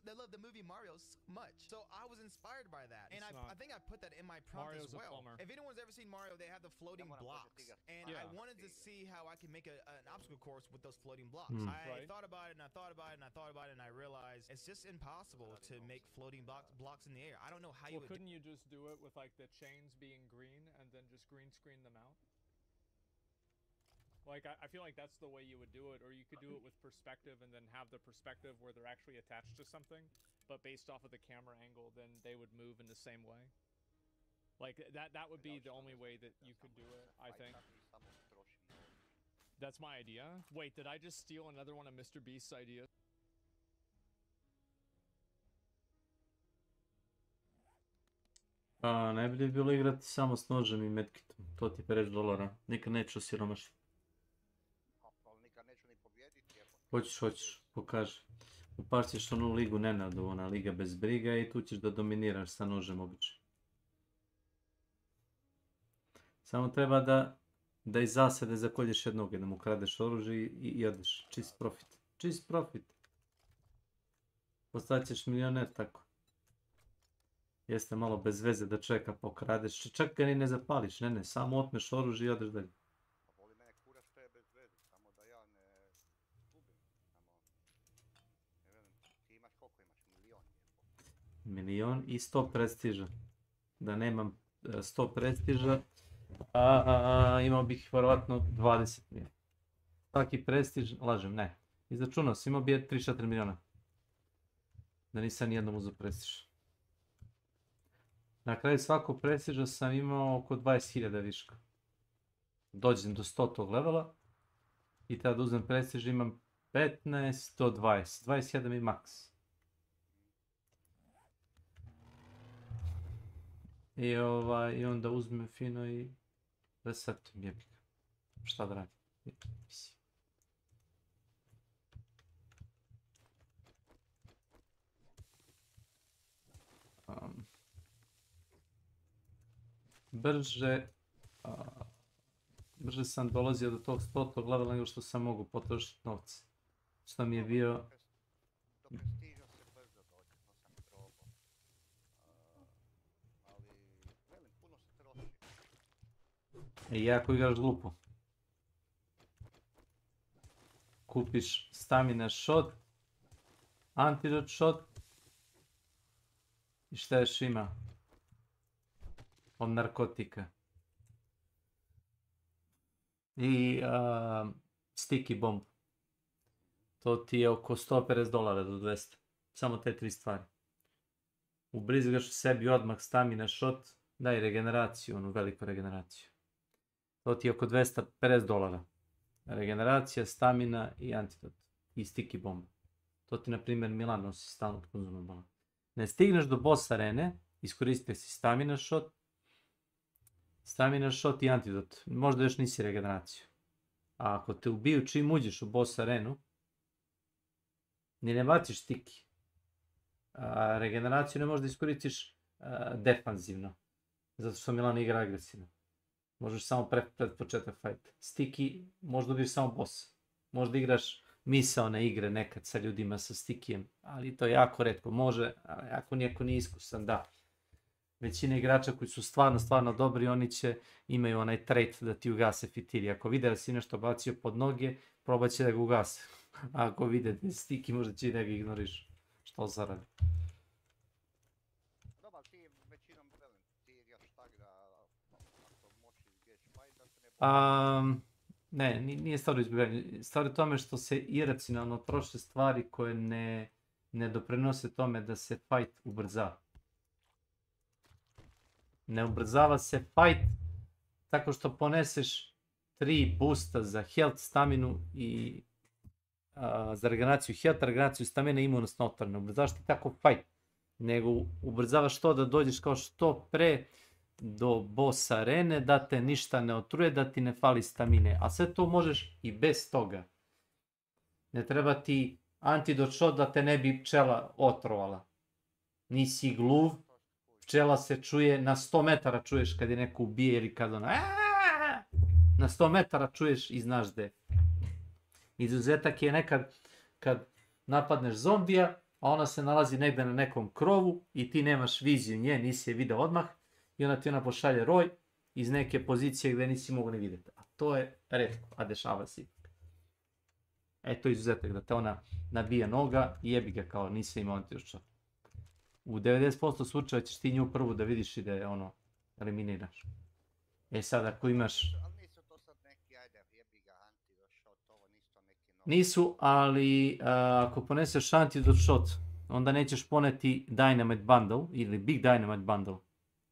they love the movie Mario so much. So I was inspired by that, and I think I put that in my prompt as well. If anyone's ever seen Mario, they have the floating blocks, and I wanted to see how I could make an obstacle course with those floating blocks. I thought about it, and I thought about it, and I thought about it, and I realized it's just impossible to make floating blocks in the air. I don't know how you would. Couldn't you just do it with like the chains being green and then just green screen them out? Like, I feel like that's the way you would do it, or you could do it with perspective and then have the perspective where they're actually attached to something, but based off of the camera angle, then they would move in the same way. Like, that would be the only way that you could do it, I think. That's my idea. Wait, did I just steal another one of Mr. Beast's ideas? Najbolje bi bilo igrati samo s nožem i medkitom. To ti je $50. Nikad neću osiromašiti. Hoćeš, pokaži. Upaš ćeš onu ligu Nenadu, ona liga bez briga i tu ćeš da dominiraš sa nožem obično. Samo treba da iz zasede zakolješ jednog, da mu kradeš oružje i odeš. Čist profit. Čist profit. Postat ćeš milioner tako. Jeste malo bez veze da čovjeka pokradeš. Čak ga ni ne zapališ, ne, samo otmeš oružje i odeš dalje. Milion i 100 prestiža. Da nemam 100 prestiža, imao bih vjerovatno 20 milijuna. Svaki prestiž, lažem, ne. Izračunao sam, imao bi 3-4 miliona. Da nisam nijednom uzeo prestiž. Na kraju svakog prestiža sam imao oko 20.000 viška. Dođem do 100. levela i tada da uzmem prestiž imam 15 do 20. 27 i maks. I onda uzmem fino i resetujem jebika. Šta da radim? Brže sam dolazio do tog 100. levela nego što sam mogu potrošiti novce. Što mi je bio... I jako igraš glupo. Kupiš stamina shot, antidote shot i šta još ima od narkotika. I sticky bomb. To ti je oko $150 do 200. Samo te 3 stvari. Ubrizgaš u sebi odmah stamina shot, daj regeneraciju, onu veliku regeneraciju. To ti je oko $250. Regeneracija, stamina i antidot. I sticky bomb. To ti, na primjer, Milan nosi stalno od konzumnog bola. Ne stigneš do boss arene, iskoristite si stamina shot i antidot. Možda još nisi regeneraciju. A ako te ubiju čim uđeš u boss arenu, ni ne baciš stiki. Regeneraciju ne možeš da iskoristiš defanzivno. Zato što Milan igra agresivno. Možeš samo pred početak fajta. Stiki možda ubiješ samo bossa. Možda igraš misaone igre nekad sa ljudima sa stikijem, ali to jako retko može, ali ako nijeko nije iskusan, da. Većina igrača koji su stvarno dobri, oni će imaju onaj trait da ti ugase fitilj. Ako vide da si nešto bacio pod noge, probat će da ga ugase. A ako vide da stiki, možda će i da ga ignoriš. Što zaradi. Dobar, ti većinom velim, ti igraš tak da ako moći izbjeći fight, da se ne Ne, nije stvar u izbjeganju. Stvar je tome što se iracionalno troše stvari koje ne doprinose tome da se fight ubrza. Ne ubrzava se fight tako što poneseš 3 boosta za health, staminu i za regeneraciju health, regeneraciju stamine i imunost na otvoreno. Ne ubrzavaš ti tako fight, nego ubrzavaš to da dođeš kao što pre do boss arene, da te ništa ne otruje, da ti ne fali stamine. A sve to možeš i bez toga. Ne treba ti antidot shot da te ne bi pčela otrovala. Nisi gluv, pčela se čuje, na 100 metara čuješ kad je neko ubije ili kad ona na 100 metara čuješ i znaš gde. Izuzetak je nekad kad napadneš zombija, a ona se nalazi negde na nekom krovu i ti nemaš viziju nje, nisi je video odmah i onda ti ona pošalje roj iz neke pozicije gde nisi mogu ne vidjeti. A to je retko, a dešava se. To je izuzetak da te ona nabija noga i jebi ga kao nisi imao antiošča. U 90% slučaja ćeš ti nju prvu da vidiš i da je ono eliminiraš. Sad ako imaš... Ali nisu to sad neki, ajde, jebi ga antidot shot, ovo nisu to neki novi. Nisu, ali ako poneseš antidot shot, onda nećeš poneti Dynamite Bundle ili Big Dynamite Bundle.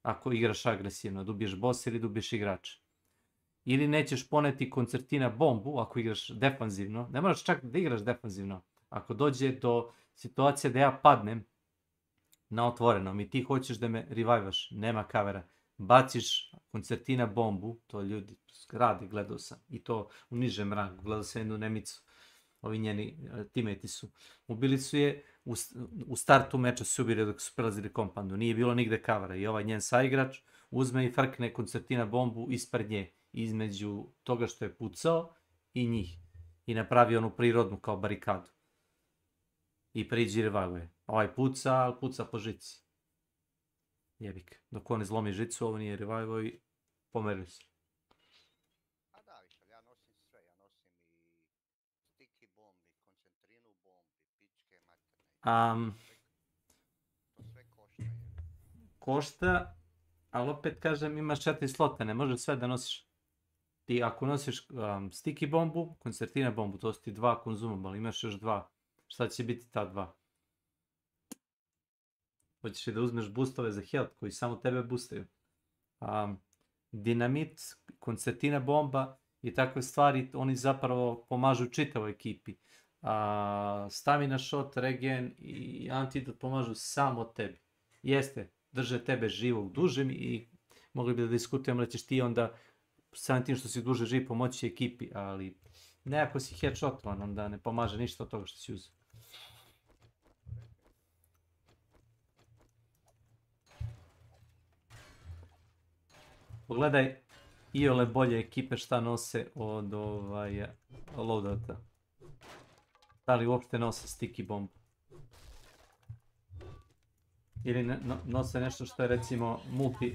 Ako igraš agresivno, da ubiješ boss ili da ubiješ igrača. Ili nećeš poneti koncertina bombu ako igraš defanzivno. Ne moraš čak da igraš defanzivno. Ako dođe do situacije da ja padnem na otvorenom i ti hoćeš da me revivaš, nema kavera. Baciš koncertina bombu, to ljudi rade, gledao sam. I to u nižem rangu, gledao sam jednu Nemicu. Ovi njeni teammates su. Ubili su je, u startu meča su ubili dok su prelazili kompandu. Nije bilo nigde kavera. I ovaj njen saigrač uzme i frkne koncertina bombu ispred nje. Između toga što je pucao i njih. I napravi onu prirodnu kao barikadu. I priđi revivuje. Ovaj puca, ali puca po žici. Jebik. Dok on izlomi žicu, ovo nije revivuje i pomerili se. A da, više, ja nosim sve, ja nosim i sticky bombi, koncentrinu bombi, pičke materne. To sve košta. Košta, ali opet kažem imaš 4 slota, ne možeš sve da nosiš. Ti ako nosiš sticky bombu, koncertina bombu, to su ti 2 consumable, imaš još 2. Šta će biti ta 2? Hoćeš i da uzmeš boostove za health koji samo tebe boostaju. Dinamit, koncertina bomba i takve stvari, oni zapravo pomažu čitavoj ekipi. Stamina shot, regen i antidot pomažu samo tebi. Jeste, drže tebe živog dužim i mogli bi da diskutujemo da ćeš ti onda samim tim što si duže živ pomoći ekipi, ali ne ako si headshotovan, onda ne pomaže ništa od toga što si uzeo. Pogledaj iole bolje ekipe šta nose od loadouta. Da li uopšte nose sticky bombu. Ili nose nešto što je recimo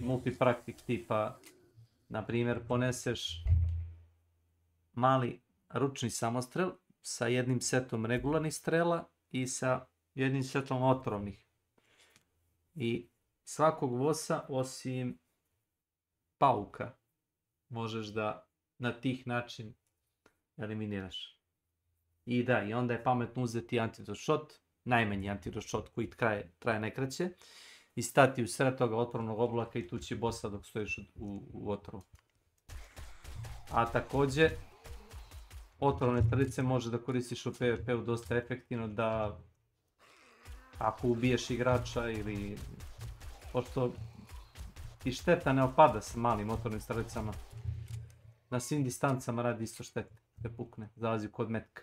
multipraktik tipa, na primjer poneseš mali ručni samostrel sa jednim setom regularnih strela i sa jednim setom otrovnih. I svakog vosa osim pauka možeš da na tih način eliminiraš. I da, i onda je pametno uzeti antidot shot, najmanji antidot shot koji traje najkraće, i stati u sred toga otrovnog oblaka i tući bossa dok stojiš u otrovu. A također, otrovne strelice može da koristiš u PvP-u dosta efektivno da ako ubiješ igrača ili pošto i šteta ne opada sa malim otrovnim strelicama, na svim distancama radi isto štete. te pukne, zalazi kod metka.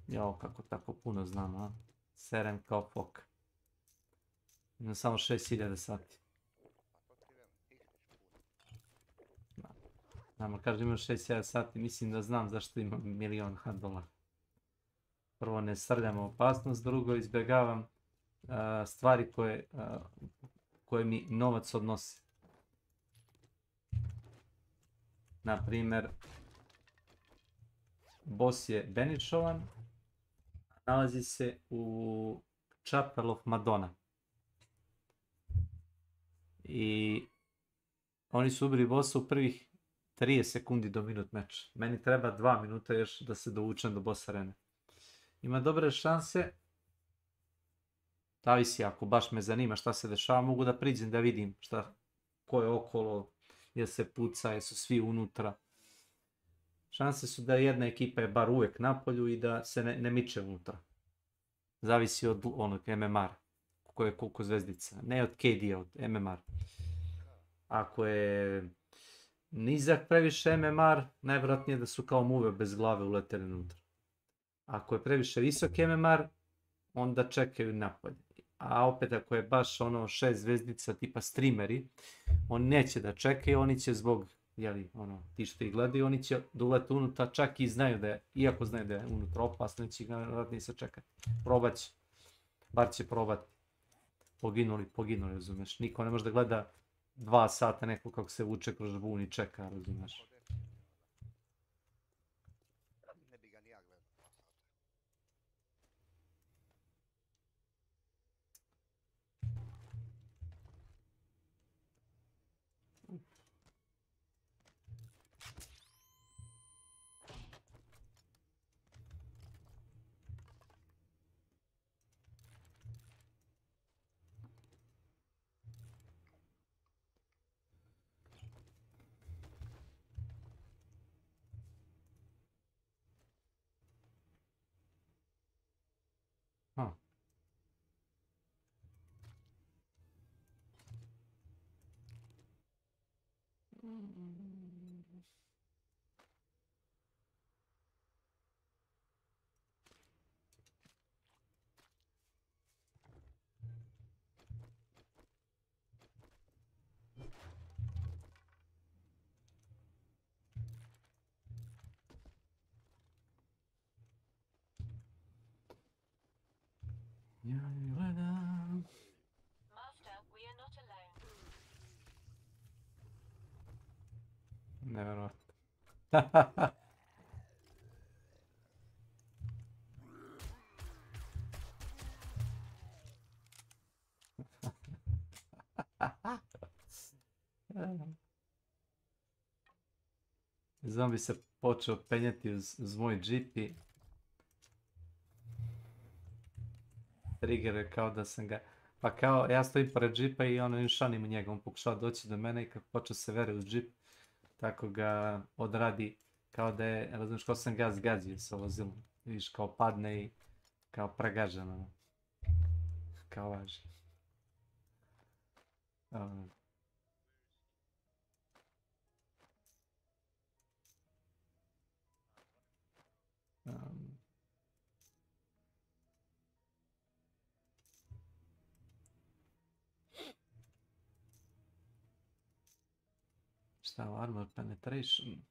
Jao, kako tako puno znam, a? Serem kao fok. Imam samo 6000 sati. Nama kažem imam 6000 sati, mislim da znam zašto imam $1.000.000. Prvo ne srljam u opasnost, drugo izbjegavam stvari koje mi novac odnose. Naprimjer, boss je beničovan, nalazi se u Chapel of Madonna. I oni su ubili bossa u prvih 30 sekundi do minut meča. Meni treba 2 minuta još da se dovučem do boss arene. Ima dobre šanse. Zavisi, ako baš me zanima šta se dešava, mogu da priđem da vidim ko je okolo, jel se puca, jesu svi unutra. Šanse su da jedna ekipa je bar uvijek napolju i da se ne miče unutra. Zavisi od onog MMR, koliko zvezdica. Ne od KD-a, od MMR. Ako je nizak previše MMR, najvjerojatnije da su kao muve bez glave uleteli unutra. Ako je previše visok MMR, onda čekaju napolje. A opet ako je baš 6 zvezdica tipa streameri, oni neće da čekaju, oni će zbog, ti što ih gledaju, oni će da ulete unutra, čak i znaju da je, iako znaju da je unutra opasno, neće ga vjerojatno se čekati. Probat će, bar će probati. Poginuli, razumeš. Niko ne može da gleda 2 sata neko kako se vuče kroz bun i čeka, razumeš. Ne bi ga ni ja gledao 2 sata. Ja gledam. Nevjerojatno. Zombi se počeo penjeti uz moj džip i trigger je kao da sam ga... Pa kao, ja stojim pored džipa i šanim u njega, on pokušava doći do mene i kako počeo se vere uz džip, tako ga odradi kao da je, razumiješ, kao sam ga zgazio sa vozilom. Vidiš, kao padne i kao pregažano. Kao važi. Šta, armor penetration?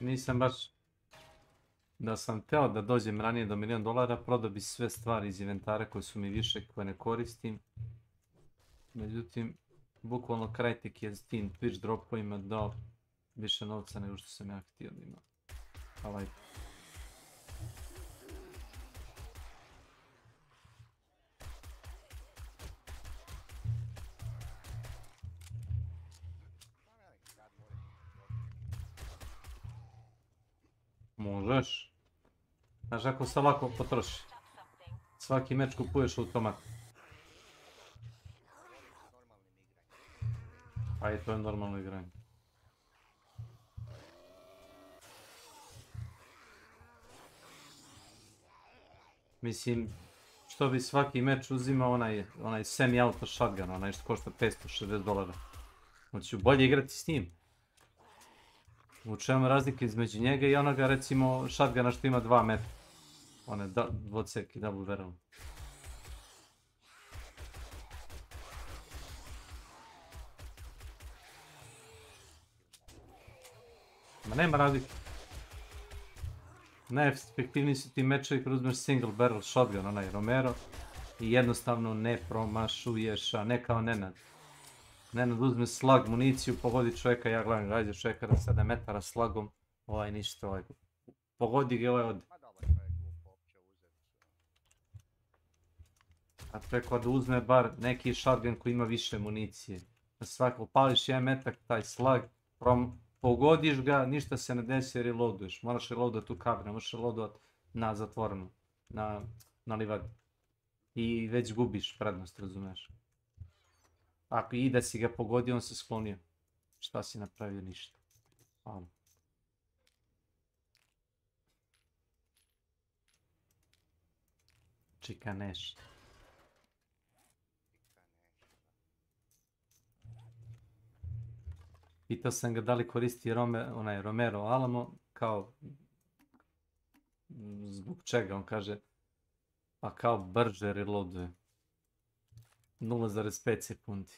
Nisam baš... Da sam teo da dođem ranije do $1.000.000, prodao bi sve stvari iz inventara koje su mi više, koje ne koristim. Međutim, bukvalno Krajtek je s tim Twitch dropovima dao više novca nego što sam ja htio da imam. Ali... Možeš. Znaš ako se lako potroši. Svaki meč kupuješ automat. A i to je normalno igranje. Mislim, što bi svaki meč uzimao onaj semi-auto shotgun, onaj što košta $560. Hoću bolje igrati s njim. U čemu razlika između njega i onoga recimo shotguna što ima 2 metra. One dvocevki double barrel. Ma nema razlike. Najefektivniji su ti mečevi kad uzmeš single barrel shotgun, onaj Romero, i jednostavno ne promašuješ, a ne kao Nenad. Nenad uzme slag, municiju, pogodi čovjeka, ja gledam gađa čovjeka na 7 metara slagom, ništa, pogodi ga ode. A preko da uzme bar neki shotgun koji ima više municije. Da svako pališ 1 metak, taj slag, pogodiš ga, ništa se ne desi jer reloaduješ. Moraš reloadat u kabinet, moraš reloadat na zatvorenu, na livadi. I već gubiš prednost, razumeš. Ako i da si ga pogodio, on se sklonio. Šta si napravio? Ništa. Hvala. Čikaneš. Pitao sam ga da li koristi Romero Alamo, kao zbog čega, on kaže pa kao brže reloaduje. 0,5 sekundi.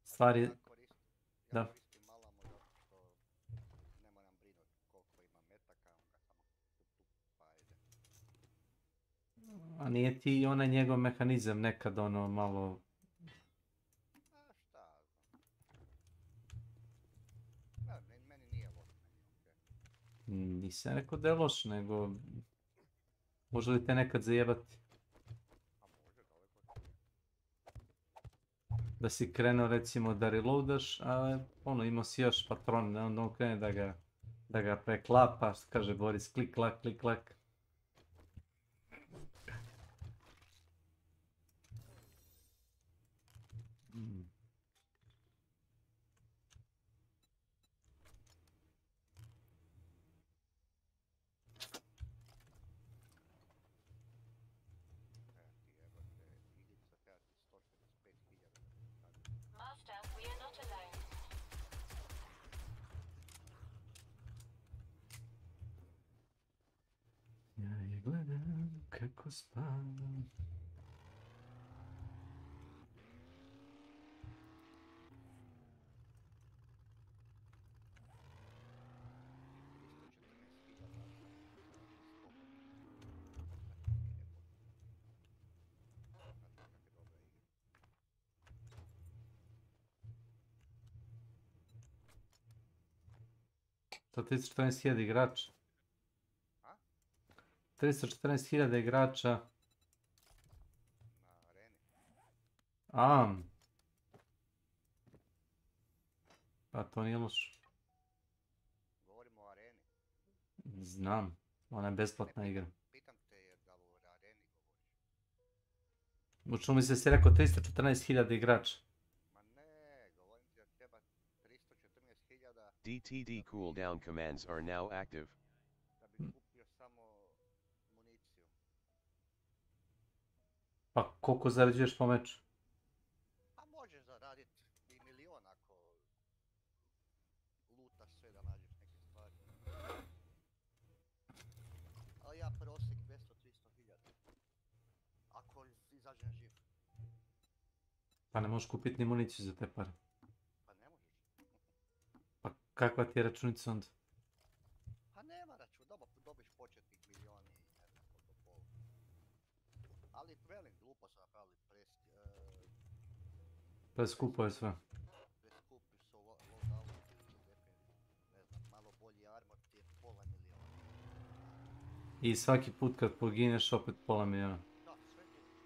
Stvari... Da. A nije ti onaj njegov mehanizam nekad ono malo... Nisam rekao da je loš, nego... Može li te nekad zajebati? Da si krenuo recimo da reloadaš, a imao si još patron, onda on krene da ga preklapa, što kaže Boris, klik, klak, klik, klak. Ja je gledam kako spavam. To 314.000 igrača. 314.000 igrača. Pa to nije loš. Govorimo o areni. Znam, ona je besplatna igra. Pitam te je da li o areni govoriš. Učinu mi se si rekao 314.000 igrača. Ma ne, govorim ti da treba 314.000... DTD cooldown commands are now active. Da bi kupio samo municiju. Pa koliko zarađuješ po meču? A možeš zaradit i milion ako lutaš sve da nađeš neke stvari. Ali ja prosjek 200-300.000. Ako izađem živ. Pa ne možeš kupiti ni municiju za te pare. Pa Kakva ti je računica onda? Pa nema račun, dobiš početnik milioni i ne znam koliko pol. Ali velim, glupo su napravili Preskupo je sve. preskupi su loadouti, ne znam, malo bolji armor ti je pola miliona. I svaki put kad pogineš opet pola milijuna. Da, sve gubiš.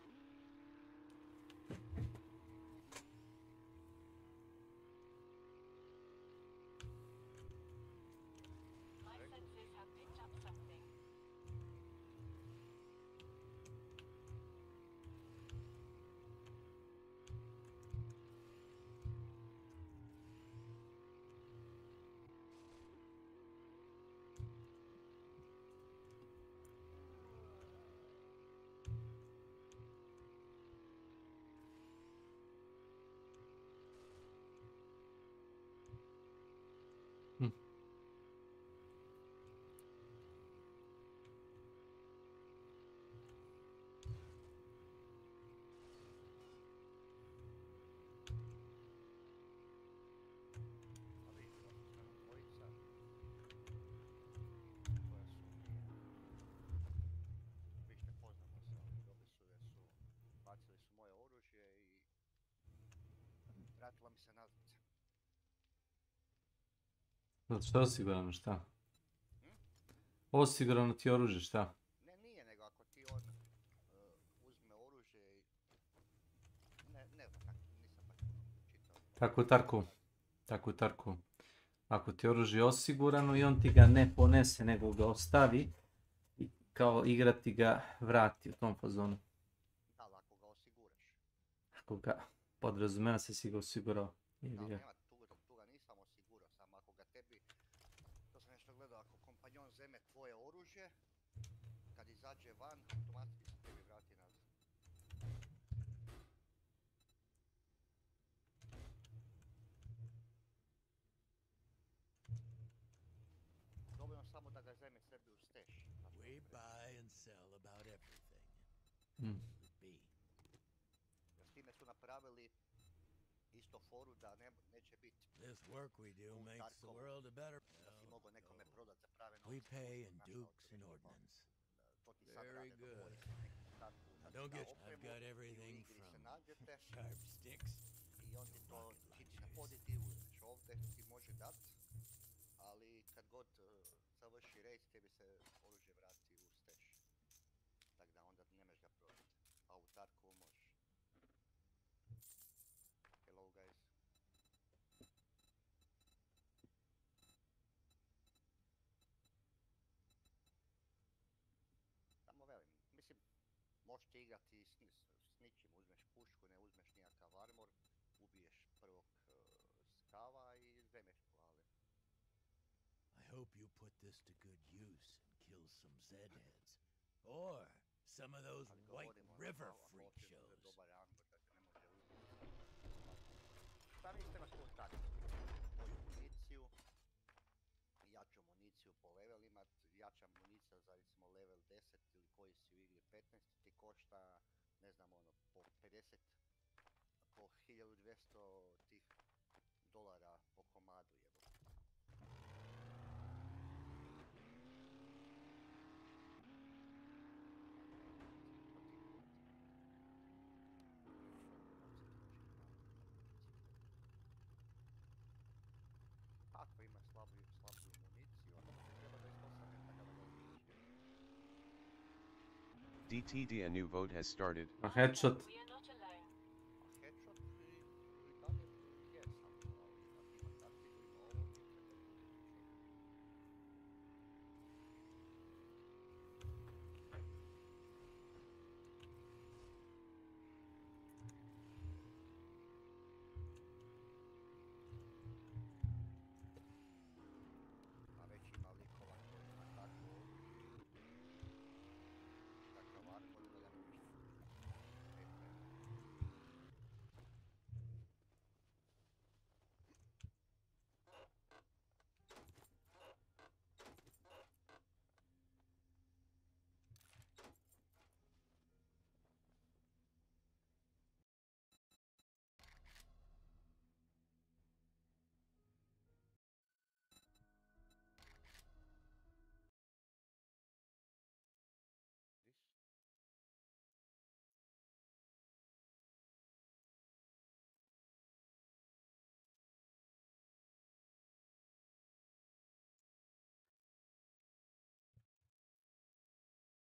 Vratila mi se nazad. Zato što je osigurano, šta? Osigurano ti oružje, šta? Ne, nije, nego ako ti on uzme oružje i... Ne znam, nisam baš čitao. Tako u Tarku. Ako ti je oružje osigurano i on ti ga ne ponese, nego ga ostavi, i kao igra ti ga vrati u tom fazonu. Da, ali ako ga osiguraš. Ako ga podrazumijeva se si ga osigurao. Da, nema, tu ga nisam osigurao, samo ako ga tebi, to sam nešto gledao, ako kompanjon zeme tvoje oružje, kad izađe van, automatski se tebi vrati nazad. Dovoljno samo da ga zeme sebi u steš. We buy and sell about everything. S time su napravili isto foru da neće biti This work we do makes the world a better. da si mogo nekome prodat za prave We pay in dukes and ordnance. To ti sad Very rade good. dok voliš nekom startu Now don't get. opremu I've got i u everything igri se from nađete sharp sticks. i on ti to hiti na pozitivu, znači ovdje ti može dat, ali kad god završi raid tebi se oružje vrati u steš. Tako da onda nemaš ga prodat. A u Tarku možeš. Hello guys. Samo velim, mislim, možete igrati s ničim, uzmeš pušku, ne uzmeš nijakav armor, ubiješ prvog skava i zemeš go, ali... I hope you put this to good use and kill some Zedheads. Or some of those White River freak shows. Dobar armor da te ne može ubiti. Šta mislite na tu taktiku? Moju municiju, jaču municiju po levelima, jača municija za recimo level 10 ili koji si u igri 15 ti košta, ne znam ono, po 50, po 1200 tih dolara po komadu jebo. Ako ima slabiju municiju, onda ti treba 28 metaka da ga ubiš. DTD, a new vote has started. A headshot. A headshot i dalje jesam, ali ako ima taktiku, ima ovo, ti treba ubiti čovjeka. A već ima likova koji ima takvo oružje, takav armor da ga ne možeš ubiti.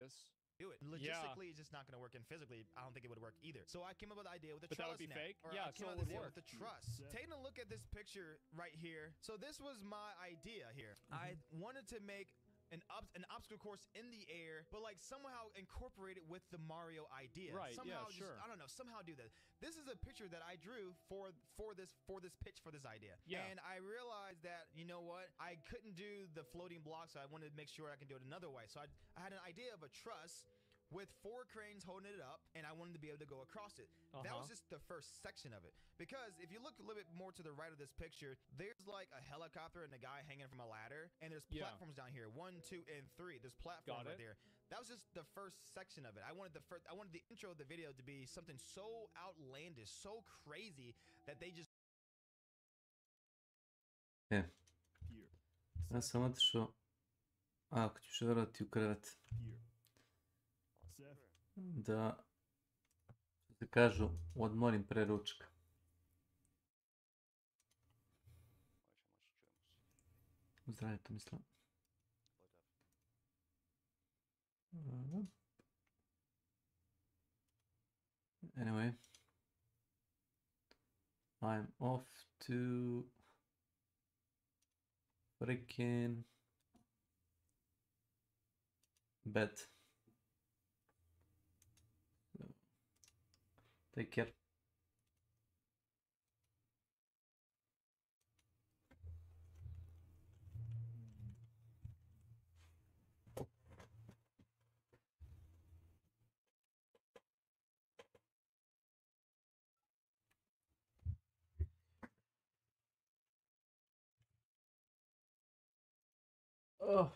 this. Do it. Logistically, it's just not going to work, and physically, I don't think it would work either. So I came up with the idea with the But that trellis would be net. fake? Or Yeah, I came so up it with would the idea work. with the truss. Taking a look at this picture right here. So this was my idea here. I wanted to make an obstacle course in the air, but like somehow incorporate it with the Mario idea. Right, yeah, Somehow sure. I don't know, somehow do that. This is a picture that I drew for this pitch for this idea. Yeah. And I realized that, you know what, I couldn't do the floating block, so I wanted to make sure I can do it another way. So I had an idea of a truss with 4 cranes holding it up, and I wanted to be able to go across it. That was just the first section of it. Because if you look a little bit more to the right of this picture, there's like a helicopter and a guy hanging from a ladder, and there's platforms down here, 1, 2, and 3. There's platforms right there. That was just the first section of it. I wanted the intro of the video to be something so outlandish, so crazy that they just. Ja sam otišao, ako ćeš vjerovati, u krevet. Da, što se kažu, odmorim pre ručka. Zdravlje, to mislim. Anyway, I'm off to freaking bed. Take care. Oh.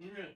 Nie.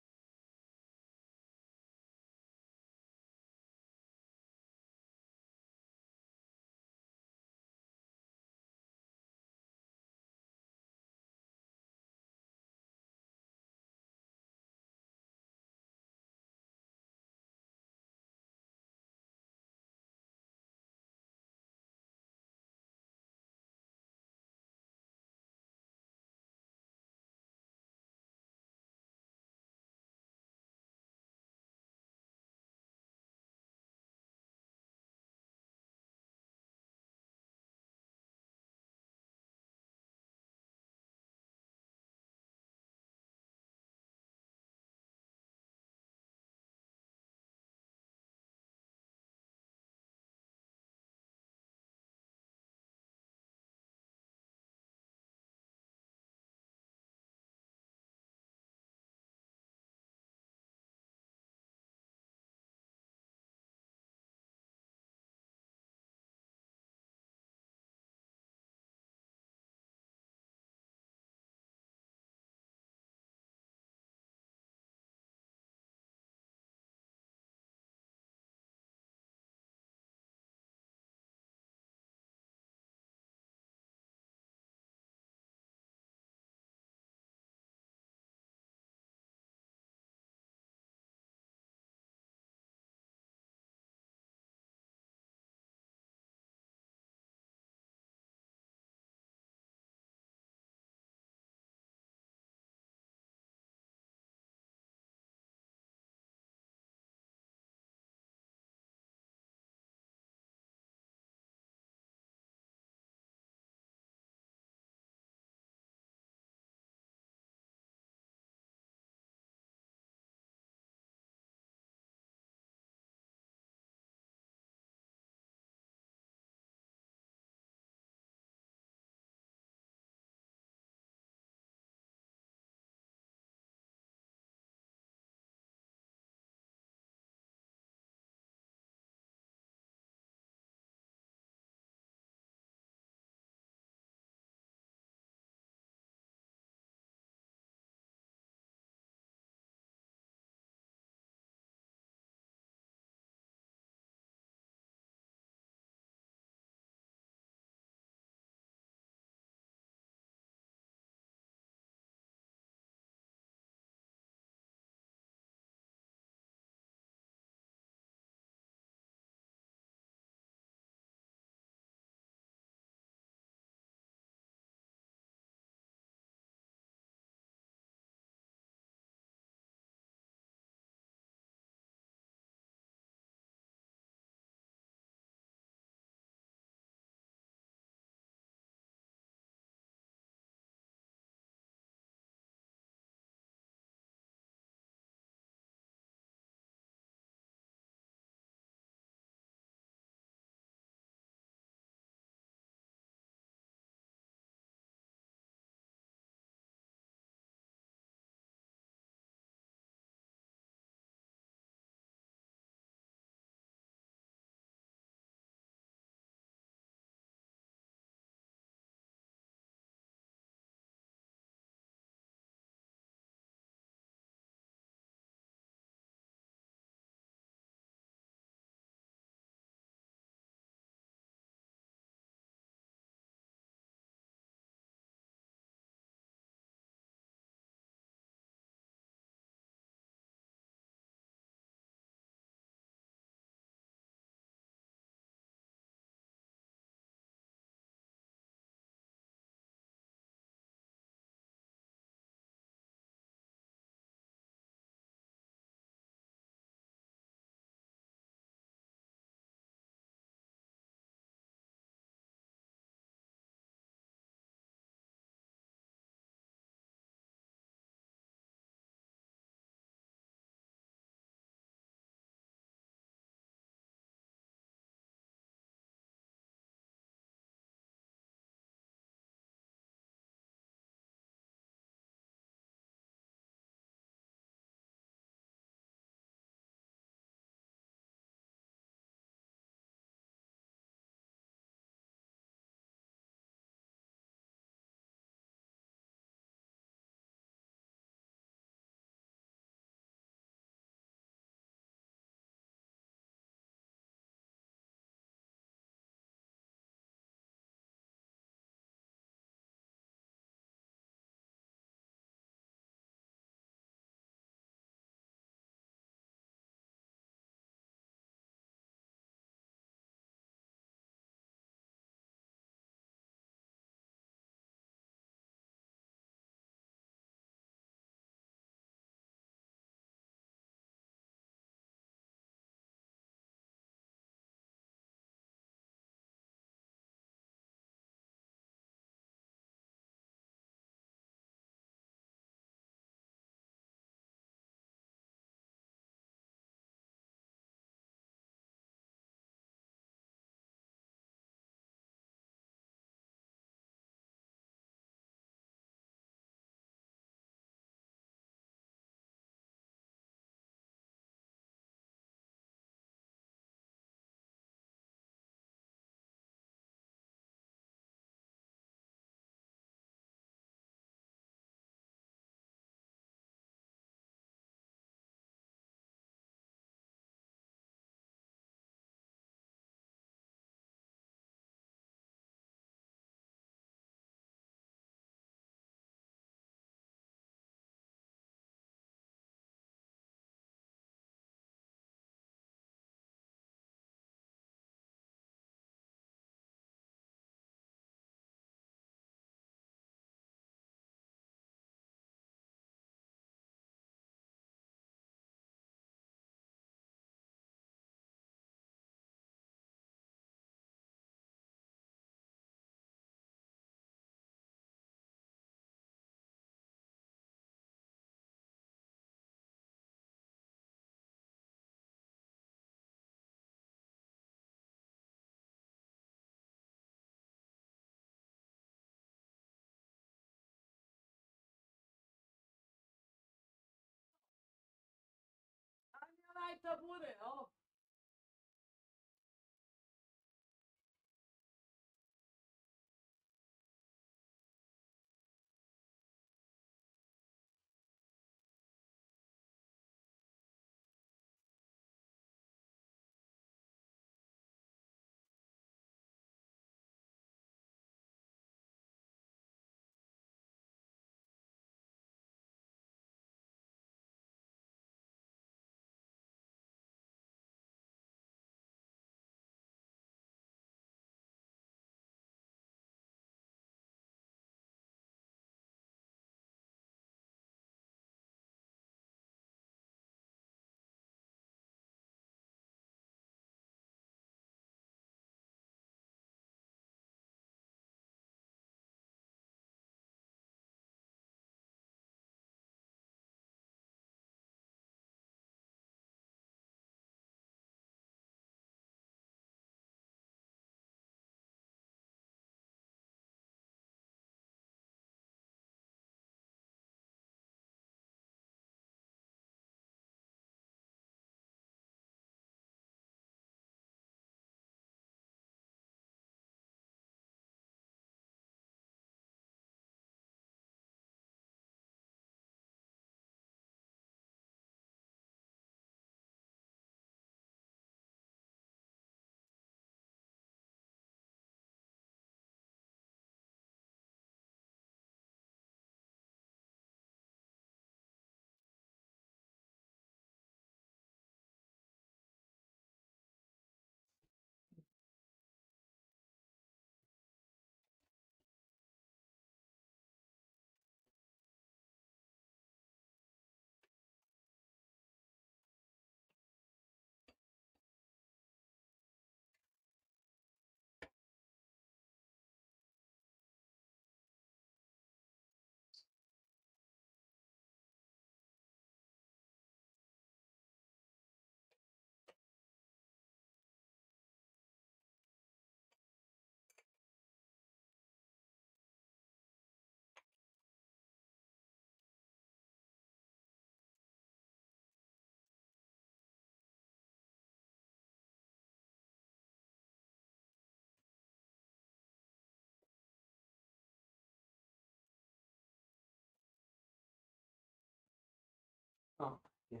Oh, yeah.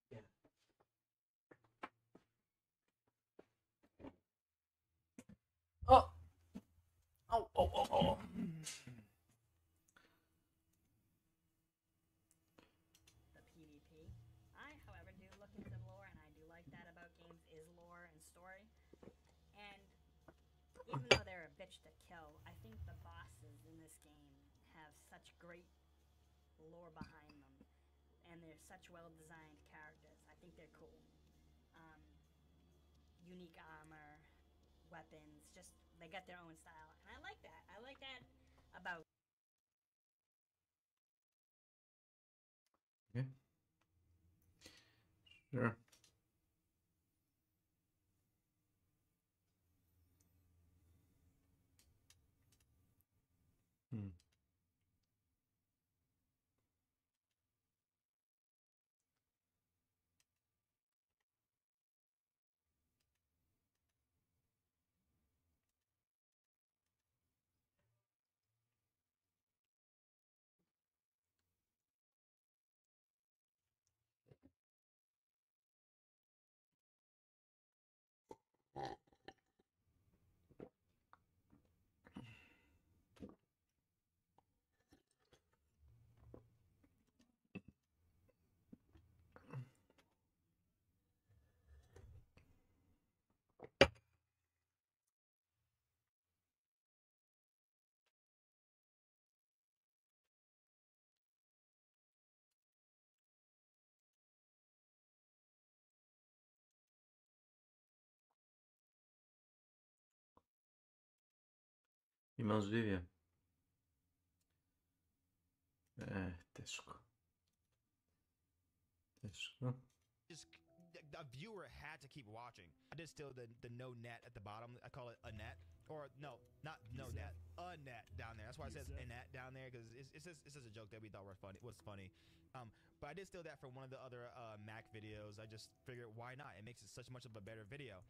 Yeah. Oh! Oh, oh, oh, oh. The PvP. I, however, do look into lore, and I do like that about games, is lore and story. And even though they're a bitch to kill, I think the bosses in this game have such great lore behind them, and they're such well-designed characters. I think they're cool. Unique armor, weapons, just they got their own style, and I like that. I like that about. Okay. Sure. Hmm. Imam živio. Teško. Teško. a viewer had to keep watching. I did still the no net at the bottom. I call it a net, or no, not no net, a net down there. That's why it says a net down there, because it's just a joke that we thought was funny. But I did steal that from one of the other Mac videos. I just figured, why not? It makes it such much of a better video.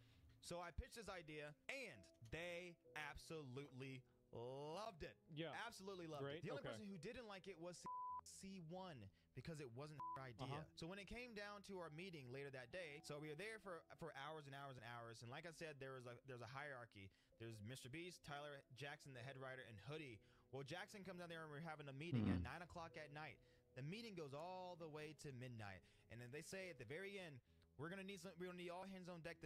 So I pitched this idea, and they absolutely loved it. Yeah. Absolutely loved Great. it. The only Okay. person who didn't like it was C1, because it wasn't their idea. So when it came down to our meeting later that day, so we were there for hours and hours and hours. And like I said, there's a hierarchy. There's Mr. Beast, Tyler, Jackson, the head writer, and Hoodie. Well, Jackson comes down there and we're having a meeting at 9 o'clock at night. The meeting goes all the way to midnight, and then they say at the very end, we're gonna need all hands on deck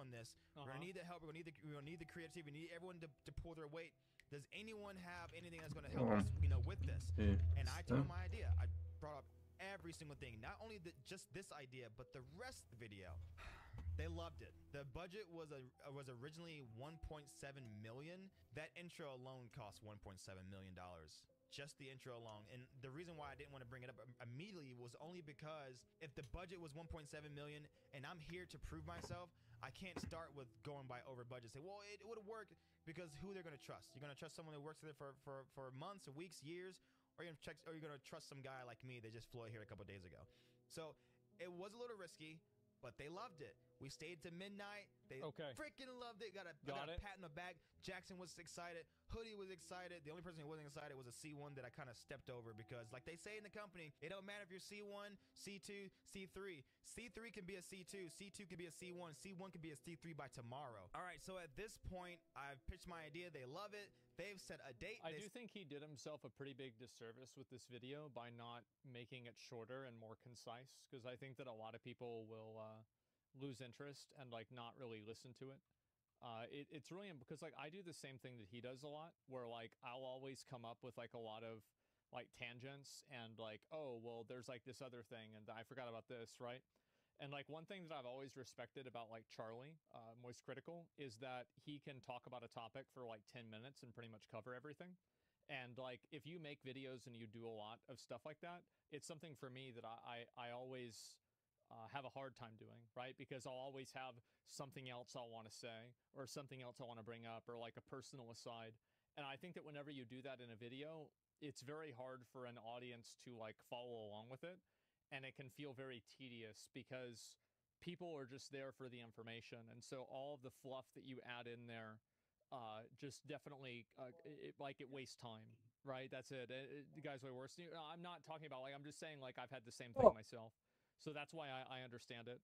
on this. We're gonna need the help. We're gonna need the creativity. We need everyone to pull their weight. Does anyone have anything that's gonna help us, with this? And I told them my idea. I brought up every single thing, not only just this idea, but the rest of the video. They loved it. The budget was originally 1.7 million. That intro alone cost 1.7 million dollars. Just the intro alone. And the reason why I didn't want to bring it up immediately was only because if the budget was 1.7 million and I'm here to prove myself, I can't start with going by over budget. Say, well, it would have worked, because who they're going to trust? You're going to trust someone who works there for months or weeks, years, or you're going to trust some guy like me that just flew here a couple days ago. So it was a little risky, but they loved it. We stayed to midnight. They freaking loved it. Got a pat in the back. Jackson was excited. Hoodie was excited. The only person who wasn't excited was a C1 that I kind of stepped over, because like they say in the company, it don't matter if you're C1, C2, C3. C3 can be a C2. C2 can be a C1. C1 can be a C3 by tomorrow. All right, so at this point, I've pitched my idea. They love it. They've set a date. I do think he did himself a pretty big disservice with this video by not making it shorter and more concise, because I think that a lot of people will lose interest and like not really listen to it. It's really because like I do the same thing that he does a lot, where like I'll always come up with like a lot of like tangents and like, oh well, there's like this other thing and I forgot about this, right? And like one thing that I've always respected about like Charlie, Moist Critical, is that he can talk about a topic for like 10 minutes and pretty much cover everything. And like if you make videos and you do a lot of stuff like that, it's something for me that I always have a hard time doing, right? Because I'll always have something else I'll want to say, or something else I want to bring up, or like a personal aside. And I think that whenever you do that in a video, it's very hard for an audience to like follow along with it. And it can feel very tedious because people are just there for the information. And so all of the fluff that you add in there just definitely, it wastes time, right? That's it. The guy's way worse. I'm not talking about, like, I'm just saying, like, I've had the same thing myself. So that's why I understand it.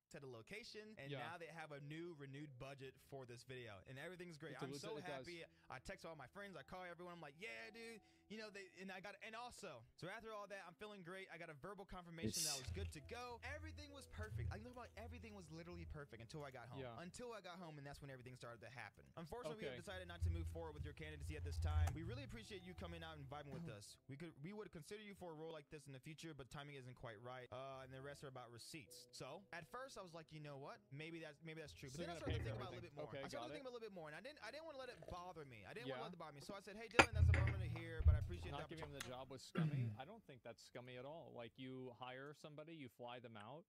Set a location, and now they have a new renewed budget for this video, and everything's great. I'm so happy. I text all my friends, I call everyone. I'm like, yeah, dude, and also, so after all that, I'm feeling great. I got a verbal confirmation that I was good to go. Everything was perfect. I know about everything was literally perfect until I got home. Until I got home, and that's when everything started to happen. Unfortunately, we have decided not to move forward with your candidacy at this time. We really appreciate you coming out and vibing with us. We would consider you for a role like this in the future, but timing isn't quite right. And the rest are about receipts. So at first, I was like, you know what? Maybe that's true. But then I started to think about it a little bit more. I started to think about it a little bit more, and I didn't want to let it bother me. I didn't want to let it bother me. So I said, hey, Dylan, that's a bummer to hear, but I appreciate not giving him the job was scummy. I don't think that's scummy at all. Like, you hire somebody, you fly them out,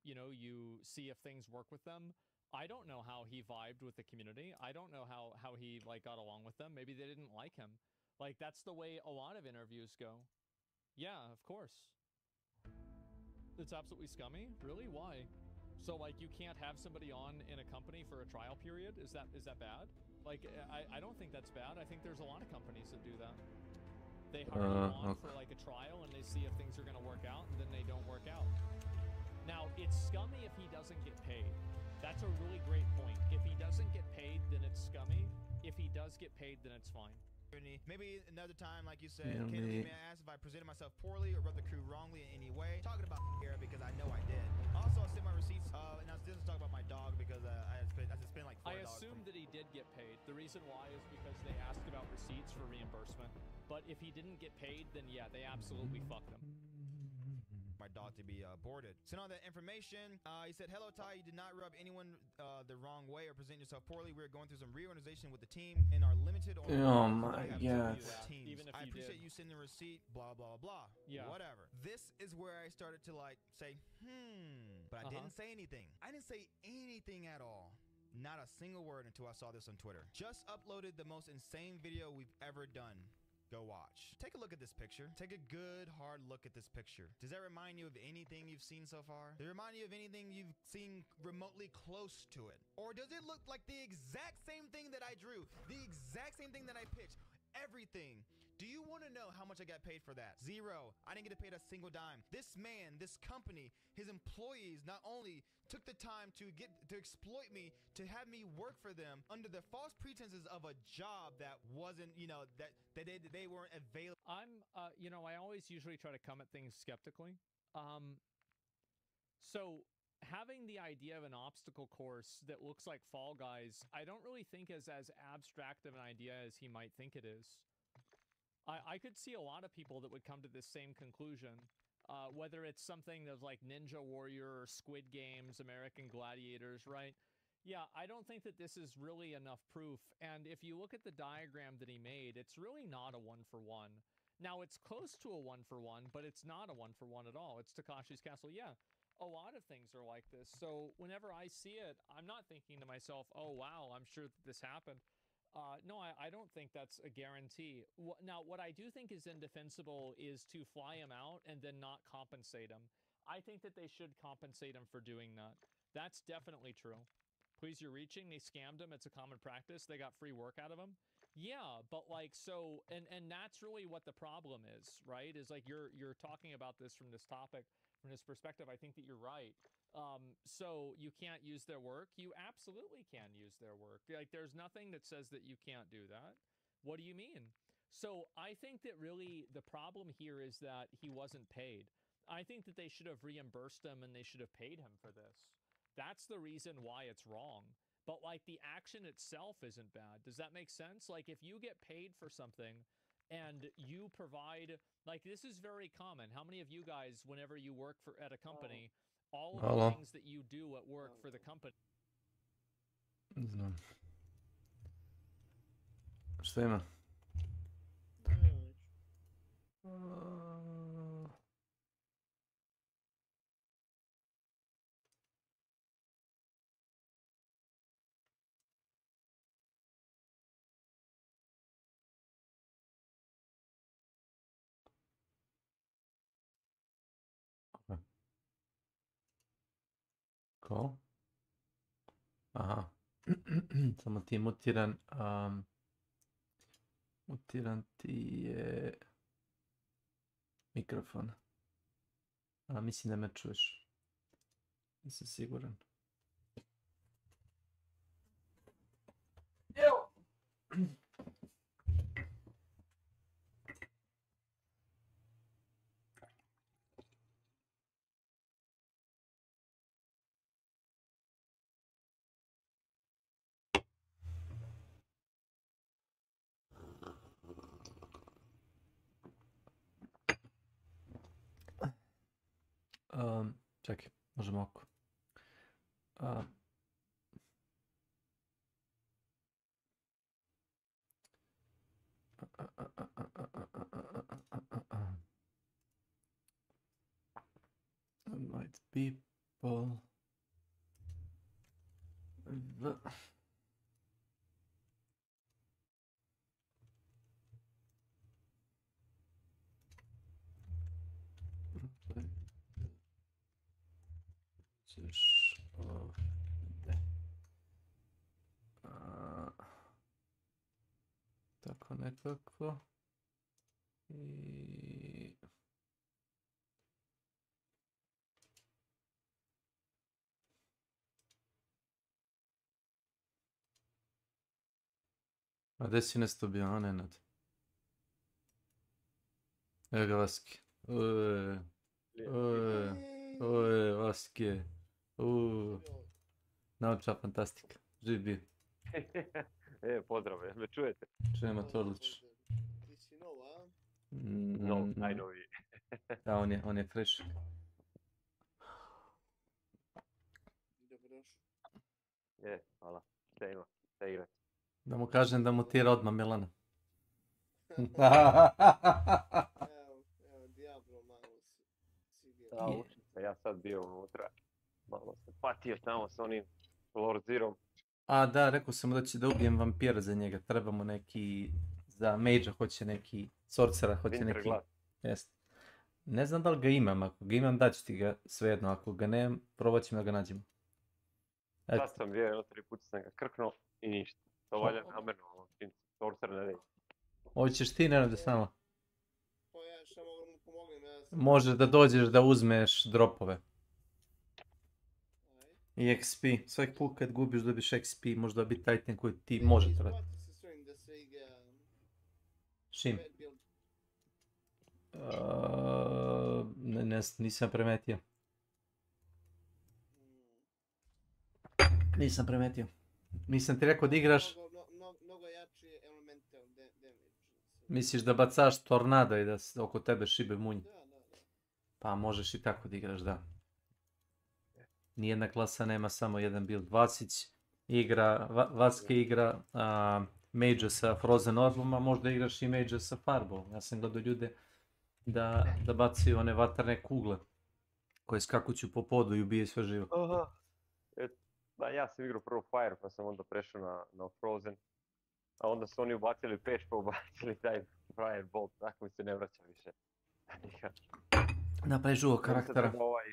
you see if things work with them. I don't know how he vibed with the community. I don't know how he like got along with them. Maybe they didn't like him. Like, that's the way a lot of interviews go. Yeah, of course. It's absolutely scummy. Really? Why? So like you can't have somebody on in a company for a trial period? Is that bad? Like I don't think that's bad. I think there's a lot of companies that do that. They hire you on for like a trial and they see if things are gonna work out, and then they don't work out. Now it's scummy if he doesn't get paid. That's a really great point. If he doesn't get paid, then it's scummy. If he does get paid, then it's fine. Maybe another time, like you said, may I ask if I presented myself poorly or rubbed the crew wrongly in any way? Talking about here because I know I did. Also, I sent my receipts, and I was just talking about my dog because I spent like $4. I assume that he did get paid. The reason why is because they asked about receipts for reimbursement. But if he didn't get paid, then yeah, they absolutely fucked him. My dog to be boarded. Sent all that information. He said, hello, Ty. You did not rub anyone the wrong way or present yourself poorly. We're going through some reorganization with the team and are limited on oh my god. team Even if I you appreciate did. you sending a receipt, blah, blah, blah. Yeah. Whatever. This is where I started to like say, but I didn't say anything. I didn't say anything at all. Not a single word until I saw this on Twitter. Just uploaded the most insane video we've ever done. Go watch. Take a look at this picture. Take a good, hard look at this picture. Does that remind you of anything you've seen so far? Does it remind you of anything you've seen remotely close to it? Or does it look like the exact same thing that I drew? The exact same thing that I pitched? Everything. Do you want to know how much I got paid for that? Zero. I didn't get paid a single dime. This man, this company, his employees not only took the time to exploit me, to have me work for them under the false pretenses of a job that wasn't, that they weren't available. I'm, I always usually try to come at things skeptically. So having the idea of an obstacle course that looks like Fall Guys, I don't really think is as abstract of an idea as he might think it is. I could see a lot of people that would come to this same conclusion, whether it's something that's like Ninja Warrior or Squid Games, American Gladiators, right? Yeah, I don't think that this is really enough proof. And if you look at the diagram that he made, it's really not a one-for-one. Now, it's close to a one-for-one, but it's not a one-for-one at all. It's Takashi's Castle. Yeah, a lot of things are like this. So whenever I see it, I'm not thinking to myself, oh, wow, I'm sure that this happened. No, I don't think that's a guarantee. Now, what I do think is indefensible is to fly him out and then not compensate him. I think that they should compensate him for doing that. That's definitely true. Please, you're reaching. They scammed him. It's a common practice. They got free work out of him. Yeah, but like, so, and that's really what the problem is, right? Is like, you're talking about this from this topic, from this perspective. I think that you're right. So you can't use their work. You absolutely can use their work. Like, there's nothing that says that you can't do that. What do you mean? So I think that really the problem here is that he wasn't paid. I think that they should have reimbursed him and they should have paid him for this. That's the reason why it's wrong. But like, the action itself isn't bad. Does that make sense? Like, if you get paid for something and you provide, like, this is very common. How many of you guys, whenever you work at a company, all of the things that you do at work for the company. Ne znam. Šta ima? Ko? Aha. Samo ti je mutiran. Mutiran ti je mikrofon. A mislim da me čuješ. Nisam siguran. Evo! Čekaj, možemo ovako. Invite people. Ćeš ovdje. Tako nekako. I... A gdje si nesto bio, a Nenad? Evo ga Vaski. Vaski. Naučna fantastika. Živ bio. Pozdrav, me čujete? Čujemo to odlično. Ti si nov, a? No, najnoviji. Da, on je fresh. Dobrodošao. Hvala. Šta ima? Šta igrati? Da mu kažem da mutira odmah Milana. Evo, Diablo malo si Da, ušli sam ja sad bio unutra. Malo se patio tamo s onim Lordzirom. A da, rekao sam mu da ubijem vampira za njega. Trebamo neki, za Mage-a hoće neki, Sorcera hoće neki. Winterglass. Jest. Ne znam da li ga imam, ako ga imam daću ti ga svejedno, ako ga nemam, probat ćemo da ga nađemo. Sad sam bio, 3 puta sam ga krknuo i ništa. To valja namjerno, Sorcer ne redi. Hoćeš ti, Nenade, s nama? Pa ja šta mogu da mu pomognem, ja sam... Možeš da dođeš da uzmeš dropove. I XP. Svaki put kad gubiš dobiš XP, može dobiti item koji ti može trebati. Isplati se s ovim da se igra... Šim? bad build. Nisam primetio. Nisam primetio. Nisam ti rekao da igraš... Mnogo jači elemental damage. Misliš da bacaš tornado i da oko tebe šibe munj? Pa možeš i tako da igraš, da. Nijedna klasa nema samo jedan build. Vaske igra Mage sa Frozen Orbom, a možda igraš i Mage sa Farbom. Ja sam gledao ljude da bacaju one vatrne kugle koje skakuću po podu i ubije sve živo. Aha. Da, ja sam igrao prvo Fire pa sam onda prešao na Frozen. A onda su oni ubacili peć pa ubacili taj Firebolt, tako mi se ne vraća više. Napravi žuvo karaktera. Ovaj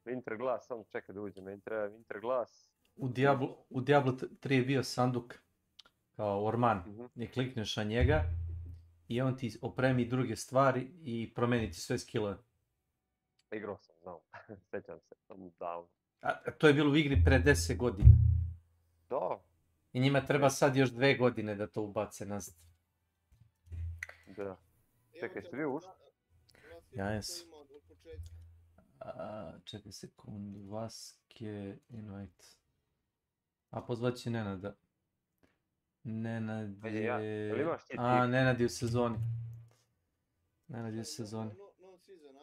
Winterglass, samo čekaj da uđem, Winterglass. U Diablo 3 je bio sanduk kao orman i klikneš na njega i on ti opremi druge stvari i promeni ti sve skillove. Igrao sam, znam, sjećam se, davno. A to je bilo u igri pre 10 godina. Da. I njima treba sad još 2 godine da to ubace nazad. Da. Čekaj, jesi vi ušli? Ja jesam. Čekaj sekundu, Vaske, invite. A pozvat će Nenada. Nenad je... Nenad je u sezoni.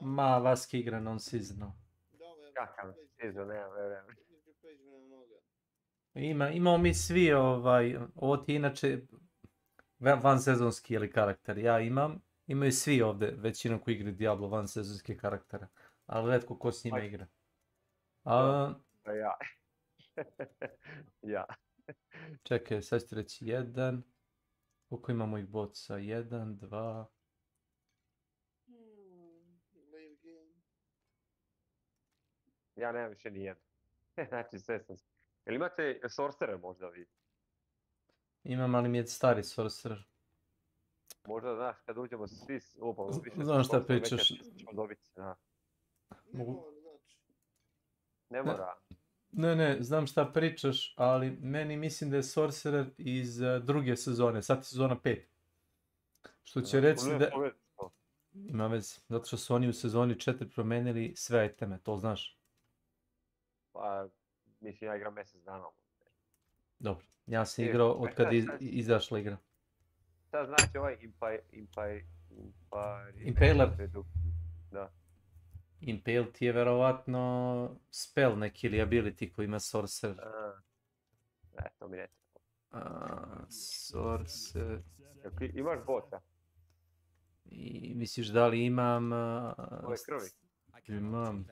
Ma, Vaske igra non-seasonal. Kakav sezon, nema vremena. Imamo mi svi ovo ti inače vansezonski ili karakter. Ja imaju svi ovdje većinom koji igra Diablo vansezonski karaktera. Ali retko ko s njima igra. Ja. Ja. Čekaj, sad ću reći 1. Koliko imamo ih boca? 1, 2... Ja nemam više nijedno. Znači sve sam... Jel imate sorcere možda vi? Imam, ali mi je stari sorcerer. Možda, znaš, kad uđemo svi lupamo više... Znam šta pričaš. Ćemo dobiti, da. Ne mora. Ne, znam šta pričaš, ali meni mislim da je sorcerer iz druge sezone, sad je sezona 5. Što će reći da... Ima veze, zato što su oni u sezoni 4 promenili sve iteme, to znaš. Pa, mislim, ja igram mjesec dana. Dobro, ja sam igrao od kad je izašla igra. Šta znači ovaj Impaler? Da. Impale ti je verovatno spell neki ili ability koji ima sorcerer. Ne, to mi ne treba. Sorcerer... Imaš bota? I misliš da li imam... Ove krvi? Imam.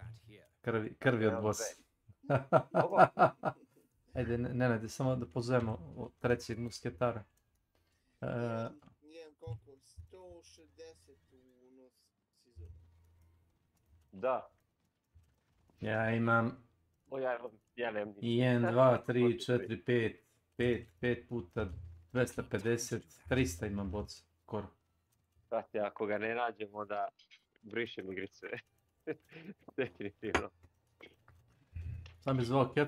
Krvi od bossa. Ajde, Nenade, samo da pozovemo trećeg musketara. Nijem koliko, 160 u nos sezonu. Da. Ja imam... Ja nemam ništa. 1, 2, 3, 4, 5. 5 puta 250, 300 imam boca, skoro. Znate, ako ga ne nađem, onda brišem igrice. Definitivno. Sam je zvao Kec.